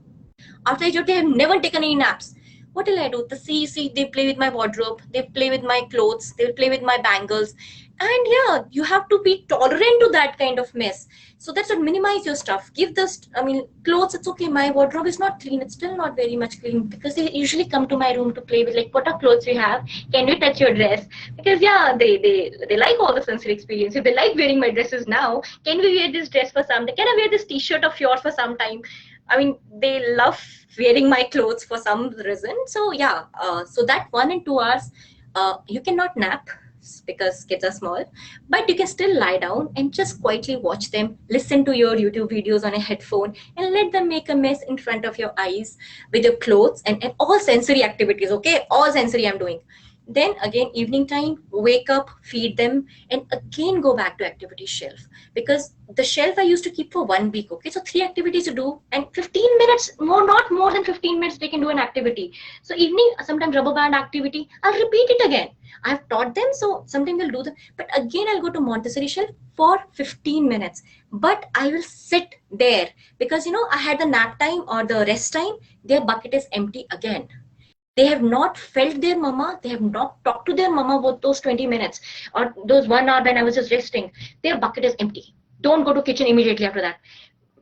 After age of 2, they have never taken any naps. What will I do? They play with my wardrobe, they play with my clothes, they play with my bangles. And yeah, you have to be tolerant to that kind of mess. So that's what, minimize your stuff. Give this, clothes, it's okay. My wardrobe is not clean. It's still not very much clean because they usually come to my room to play with, like, what are clothes you have? Can we touch your dress? Because yeah, they like all the sensory experience. If they like wearing my dresses now, can we wear this dress for some time? Can I wear this t-shirt of yours for some time? They love wearing my clothes for some reason. So yeah, so that 1 and 2 hours, you cannot nap because kids are small, but you can still lie down and just quietly watch them, listen to your YouTube videos on a headphone, and let them make a mess in front of your eyes with your clothes and all sensory activities, okay? All sensory I'm doing. Then again, evening time, wake up, feed them, and again go back to activity shelf. Because the shelf I used to keep for 1 week. Okay, so 3 activities to do, and 15 minutes more, not more than 15 minutes, they can do an activity. So evening, sometimes rubber band activity, I'll repeat it again. I've taught them, so sometimes they'll do them. But again, I'll go to Montessori shelf for 15 minutes. But I will sit there because I had the nap time or the rest time, their bucket is empty again. They have not felt their mama. They have not talked to their mama about those 20 minutes or those 1 hour when I was just resting. Their bucket is empty. Don't go to kitchen immediately after that.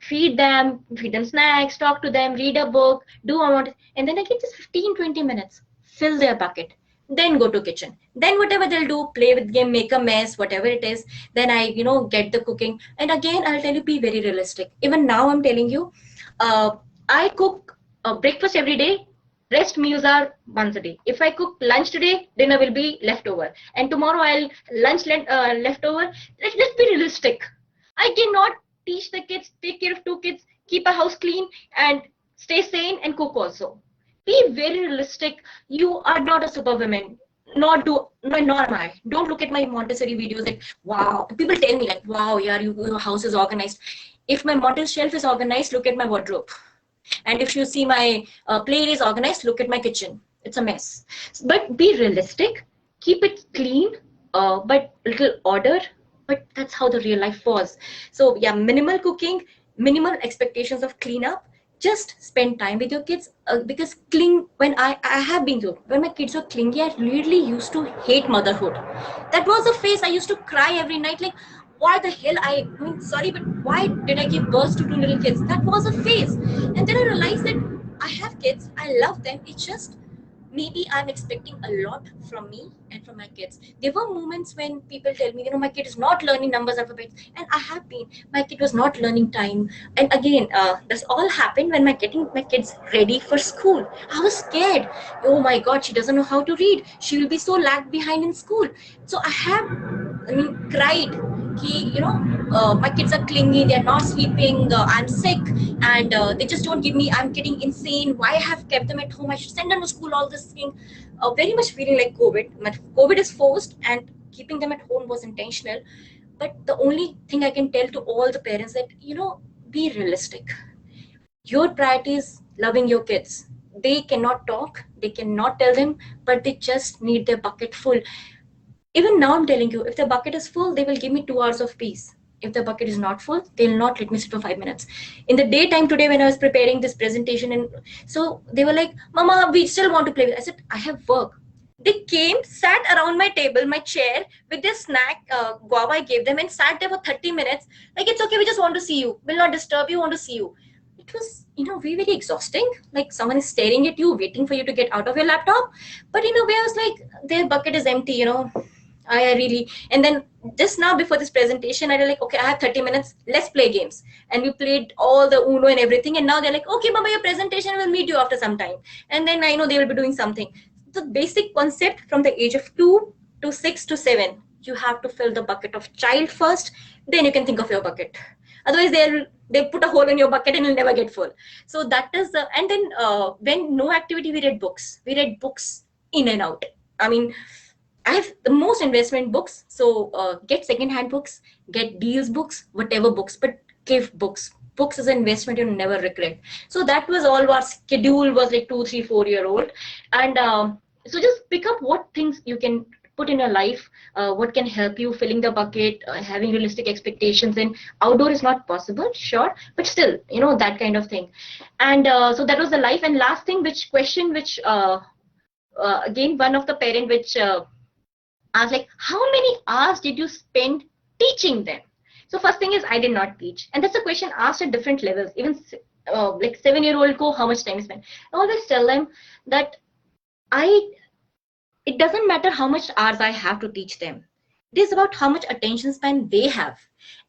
Feed them snacks, talk to them, read a book, do what, and then again just 15-20 minutes. Fill their bucket. Then go to kitchen. Then whatever they'll do, play with game, make a mess, whatever it is. Then I, get the cooking. And again, I'll tell you, be very realistic. Even now, I'm telling you, I cook breakfast every day. Rest meals are once a day. If I cook lunch today, dinner will be leftover, and tomorrow I'll leftover. Let's be realistic. I cannot teach the kids, take care of 2 kids, keep a house clean, and stay sane and cook also. Be very realistic. You are not a superwoman. Nor am I. Don't look at my Montessori videos like wow. People tell me like wow, yeah, your house is organized. If my Montessori shelf is organized, look at my wardrobe. And if you see my plate is organized, look at my kitchen. It's a mess. But be realistic. Keep it clean, but little order. But that's how the real life was. So yeah, minimal cooking, minimal expectations of cleanup. Just spend time with your kids because when I have been through when my kids were clingy, I really used to hate motherhood. That was a phase I used to cry every night like why the hell I mean sorry but why did I give birth to 2 little kids? That was a phase. And then I realized that I have kids, I love them, it's just maybe I'm expecting a lot from me and from my kids. There were moments when people tell me, my kid is not learning numbers alphabets, and I have been. My kid was not learning time, and again, this all happened when getting my kids ready for school. I was scared. Oh my God, she doesn't know how to read. She will be so lagged behind in school. So cried. My kids are clingy, they're not sleeping, I'm sick, and they just don't give me, I'm getting insane. Why I have kept them at home? I should send them to school, all this thing. Very much feeling like COVID. But COVID is forced, and keeping them at home was intentional. But the only thing I can tell to all the parents that, be realistic. Your priority is loving your kids. They cannot talk, they cannot tell them, but they just need their bucket full. Even now, I'm telling you, if the bucket is full, they will give me 2 hours of peace. If the bucket is not full, they'll not let me sit for 5 minutes. In the daytime today, when I was preparing this presentation, and so they were like, Mama, we still want to play with. I said, I have work. They came, sat around my table, my chair, with their snack, guava I gave them, and sat there for 30 minutes. Like, it's okay, we just want to see you. We'll not disturb you, want to see you. It was, very, very exhausting. Like, someone is staring at you, waiting for you to get out of your laptop. But in a way, I was like, their bucket is empty, I really, and then just now before this presentation, I was like, okay, I have 30 minutes, let's play games. And we played all the Uno and everything. And now they're like, okay, Mama, your presentation will meet you after some time. And then I know they will be doing something. The basic concept from the age of 2 to 6 to 7, you have to fill the bucket of child first, then you can think of your bucket. Otherwise, they'll put a hole in your bucket and you'll never get full. So that is the, and then when no activity, we read books. We read books in and out. I mean, I have the most investment books. So get second-hand books, get deals books, whatever books, but give books. Books is an investment you never regret. So that was all our schedule was like 2, 3, 4 year old. And so just pick up what things you can put in your life, what can help you filling the bucket, having realistic expectations. And outdoor is not possible, sure, but still, that kind of thing. And so that was the life. And last thing, which again, one of the parent which I was like, how many hours did you spend teaching them? So first thing is I did not teach. And that's a question asked at different levels. Even like 7-year-old ko, how much time you spend? I always tell them that it doesn't matter how much hours I have to teach them. It is about how much attention span they have.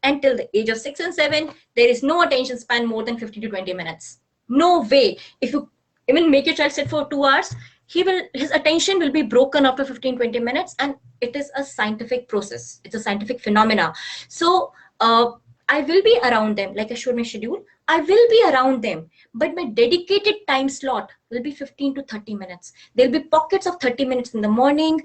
Until the age of 6 and 7, there is no attention span more than 15 to 20 minutes. No way. If you even make your child sit for 2 hours, his attention will be broken after 15-20 minutes, and it is a scientific process. It's a scientific phenomena. So I will be around them, like I showed my schedule. I will be around them, but my dedicated time slot will be 15 to 30 minutes. There'll be pockets of 30 minutes in the morning,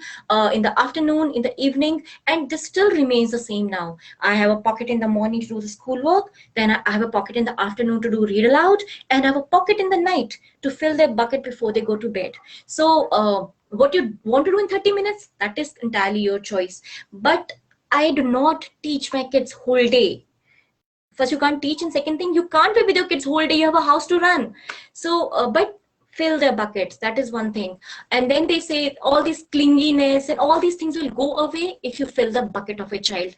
in the afternoon, in the evening, and this still remains the same now. I have a pocket in the morning to do the schoolwork, then I have a pocket in the afternoon to do read aloud, and I have a pocket in the night to fill their bucket before they go to bed. So, what you want to do in 30 minutes, that is entirely your choice. But I do not teach my kids whole day. First, you can't teach, and second thing, you can't be with your kids whole day. You have a house to run. So, but fill their buckets. That is one thing. And then they say all this clinginess and all these things will go away if you fill the bucket of a child.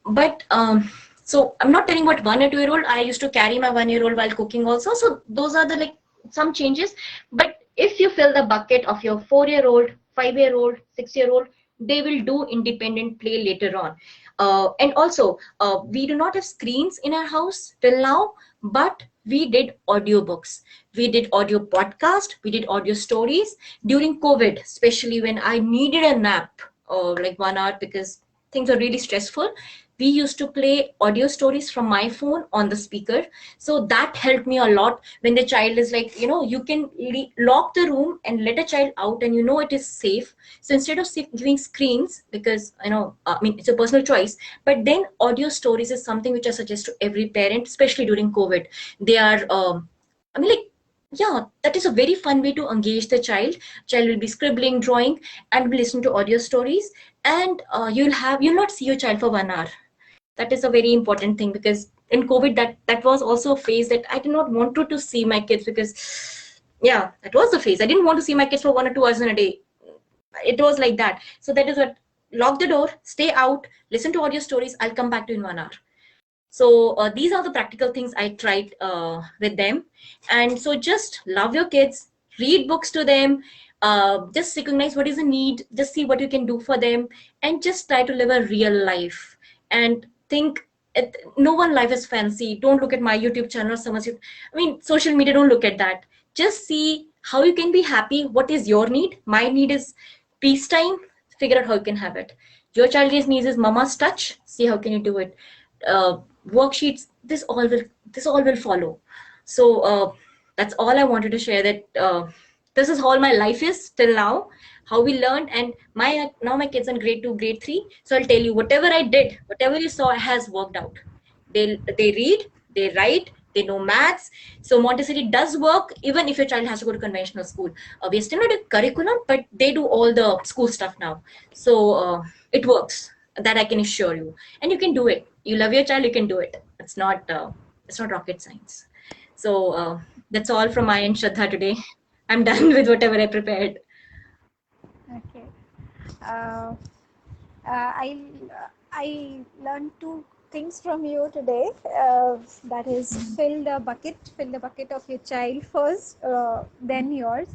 But so I'm not telling what 1 or 2 year old. I used to carry my 1 year old while cooking also. So those are the like some changes. But if you fill the bucket of your 4 year old, 5 year old, 6 year old, they will do independent play later on. And also, we do not have screens in our house till now, but we did audiobooks. We did audio podcast. We did audio stories during COVID, especially when I needed a nap or like 1 hour because things were really stressful. We used to play audio stories from my phone on the speaker. So that helped me a lot when the child is like, you can lock the room and let a child out and it is safe. So instead of giving screens, because I mean it's a personal choice, but then audio stories is something which I suggest to every parent, especially during COVID. They are I mean like yeah, that is a very fun way to engage the child. Child will be scribbling, drawing, and will listen to audio stories, and you'll not see your child for 1 hour. That is a very important thing, because in COVID, that was also a phase that I did not want to see my kids, because yeah, that was the phase. I didn't want to see my kids for 1 or 2 hours in a day. It was like that. So that is what, lock the door, stay out, listen to audio stories. I'll come back to you in 1 hour. So these are the practical things I tried with them. And so just love your kids, read books to them, just recognize what is the need, just see what you can do for them, and just try to live a real life. And think, no one life is fancy. Don't look at my YouTube channel or someone's. I mean, social media, don't look at that. Just see how you can be happy. What is your need? My need is peace time. Figure out how you can have it. Your child's needs is mama's touch. See how can you do it. Worksheets, this all will follow. So that's all I wanted to share, that this is how my life is till now, how we learned. And now my kids in grade 2, grade 3, so I'll tell you, whatever I did, whatever you saw has worked out. They read, they write, they know maths. So Montessori does work even if your child has to go to conventional school. We are still not a curriculum, but they do all the school stuff now. So it works, that I can assure you. And you can do it. You love your child, you can do it. It's not rocket science. So that's all from my end, Shraddha, today. I'm done with whatever I prepared. Okay. Uh, I learned two things from you today. That is, fill the bucket of your child first, then yours,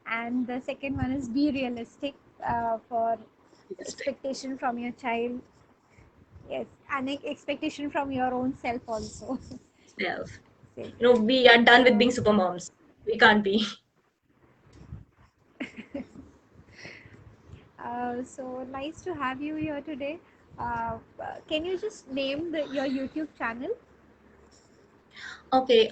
and the second one is be realistic for expectation from your child. Yes, and expectation from your own self also. Self. Yes. We are done with being So, super moms. We can't be. so nice to have you here today. Can you just name your YouTube channel? Okay.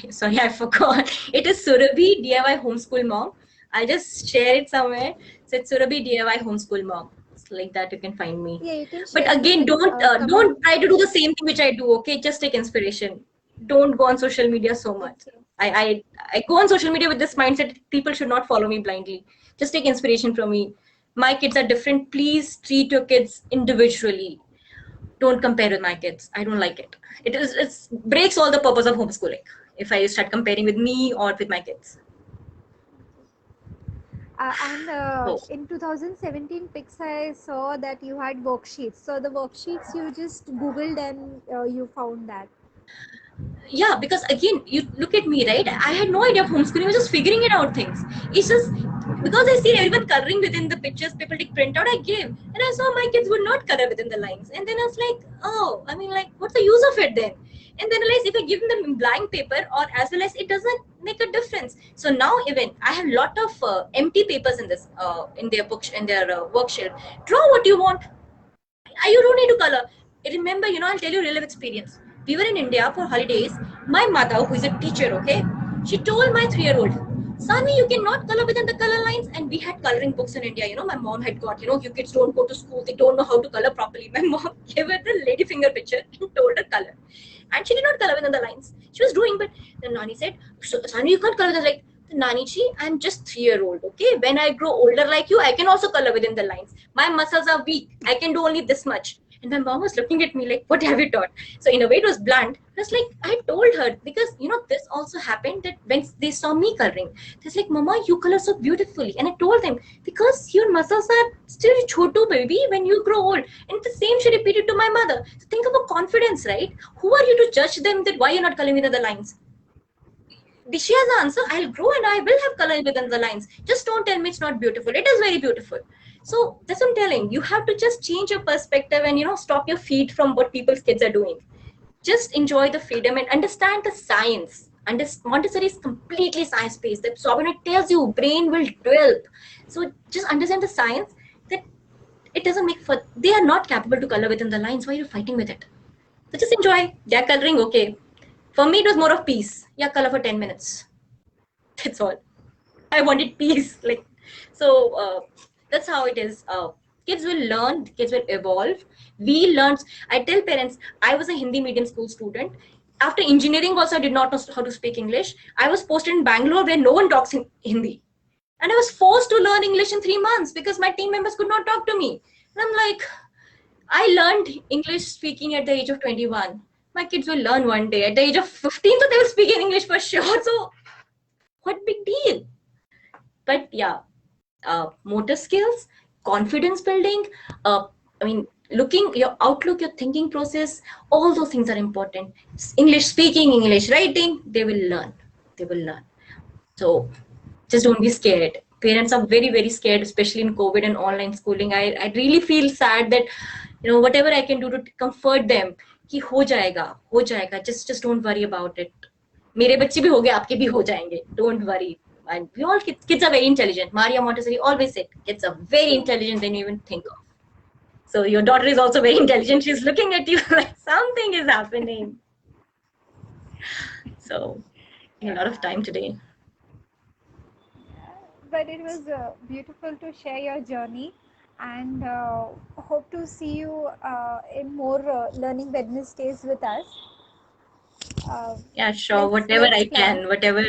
Sorry, I forgot. It is Surabhi DIY Homeschool Mom. I just share it somewhere. So it's Surabhi DIY Homeschool Mom. It's like that you can find me. Yeah, you can But share. You again, can don't comment. try to do the same thing which I do. Okay, just take inspiration. Don't go on social media so much. Okay. I go on social media with this mindset. People should not follow me blindly. Just take inspiration from me. My kids are different. Please treat your kids individually. Don't compare with my kids. I don't like it. It breaks all the purpose of homeschooling if I start comparing with me or with my kids. And Oh. in 2017 pics, I saw that you had worksheets. So the worksheets you just Googled and you found that. Yeah, because again, you look at me, right? I had no idea of homeschooling. I was just figuring it out things. It's just because I see everyone coloring within the pictures, people take printout, I gave. And I saw my kids would not color within the lines. And then I was like, oh, I mean, like, what's the use of it then? And then I realized if I give them blank paper, or as well as, it doesn't make a difference. So now even I have lot of empty papers in this in their book, in their work shelf. Draw what you want. You don't need to color. Remember, I'll tell you real life experience. We were in India for holidays. My mother, who is a teacher, okay, she told my 3-year-old, Sani, you cannot color within the color lines. And we had coloring books in India. My mom had got, you kids don't go to school, they don't know how to color properly. My mom gave her the lady finger picture and told her color. And she did not color within the lines. She was doing, but the Nani said, Sani, you can't color within the lines. Nani ji, I'm just 3-year-old, okay? When I grow older like you, I can also color within the lines. My muscles are weak. I can do only this much. And my mom was looking at me like, what have you taught? So in a way, it was blunt. I was like, I told her because, this also happened that when they saw me coloring, they're like, Mama, you color so beautifully. And I told them, because your muscles are still chotu, baby, when you grow old. And the same she repeated to my mother. So think about confidence, right? Who are you to judge them that why you're not coloring within the lines? She has the answer. I'll grow and I will have color within the lines. Just don't tell me it's not beautiful. It is very beautiful. So that's what I'm telling. You have to just change your perspective and stop your feet from what people's kids are doing. Just enjoy the freedom and understand the science. And this Montessori is completely science-based. So when it tells you brain will develop. So just understand the science that it doesn't make for they are not capable to color within the lines. Why are you fighting with it? So just enjoy. They're coloring, okay. For me, it was more of peace. Yeah, color for 10 minutes. That's all. I wanted peace. That's how it is. Kids will learn, kids will evolve. We learn. I tell parents, I was a Hindi medium school student. After engineering, also, I did not know how to speak English. I was posted in Bangalore where no one talks in Hindi. And I was forced to learn English in 3 months because my team members could not talk to me. And I'm like, I learned English speaking at the age of 21. My kids will learn one day at the age of 15, so they will speak in English for sure. So, what big deal? But yeah, motor skills, confidence building, looking your outlook, your thinking process, all those things are important. English speaking, English writing, they will learn. They will learn. So just don't be scared. Parents are very, very scared, especially in COVID and online schooling. I really feel sad that, whatever I can do to comfort them, कि हो जाएगा, just don't worry about it. मेरे बच्चे भी हो गए, आपके भी हो जाएंगे. Don't worry. And we all kids are very intelligent. Maria Montessori always said kids are very intelligent than you even think of. So your daughter is also very intelligent. She's looking at you like something is happening. So a lot of time today. But it was beautiful to share your journey, and hope to see you in more learning Wednesdays with us. Yeah, sure. Whatever Let's I plan. can, whatever.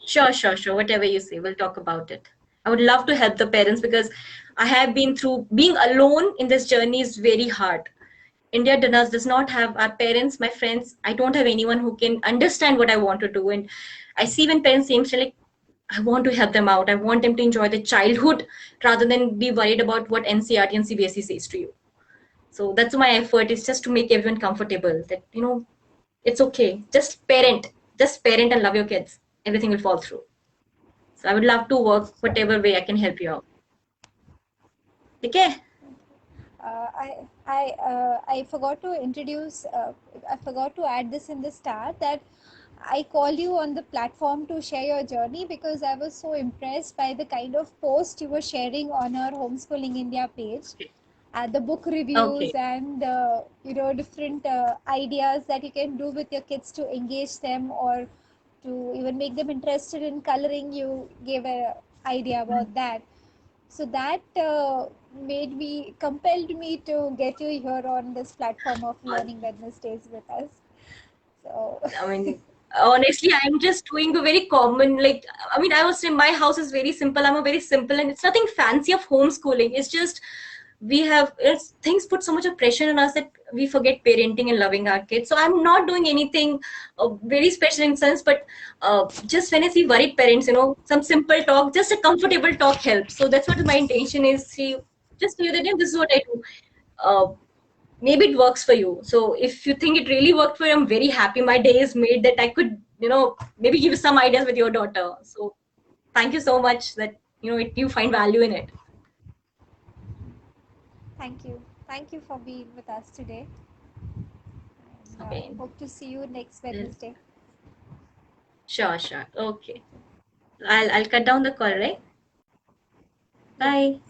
Sure. Whatever you say, we'll talk about it. I would love to help the parents because I have been through being alone in this journey is very hard. India does not have our parents, my friends. I don't have anyone who can understand what I want to do. And I see when parents seem to like, I want to help them out. I want them to enjoy their childhood rather than be worried about what NCRT and CBSE says to you. So that's my effort is just to make everyone comfortable that, it's okay. Just parent and love your kids. Everything will fall through. So I would love to work whatever way I can help you out. Okay? I forgot to introduce. I forgot to add this in the start that I called you on the platform to share your journey because I was so impressed by the kind of post you were sharing on our Homeschooling India page, the book reviews Okay. and different ideas that you can do with your kids to engage them or to even make them interested in coloring. You gave a idea about that, so that compelled me to get you here on this platform of Learning Wednesdays with us. So I mean, honestly, I'm just doing a very common, like, I would say my house is very simple. I'm a very simple, and it's nothing fancy of homeschooling. It's just things put so much of pressure on us that we forget parenting and loving our kids. So I'm not doing anything very special in sense, but just when I see worried parents, some simple talk, just a comfortable talk helps. So that's what my intention is. See, just tell them this is what I do. Maybe it works for you. So if you think it really worked for you, I'm very happy. My day is made that I could, maybe give you some ideas with your daughter. So thank you so much that, you find value in it. thank you for being with us today. And, Okay. hope to see you next Wednesday. Sure. Okay. I'll cut down the call, right? Bye.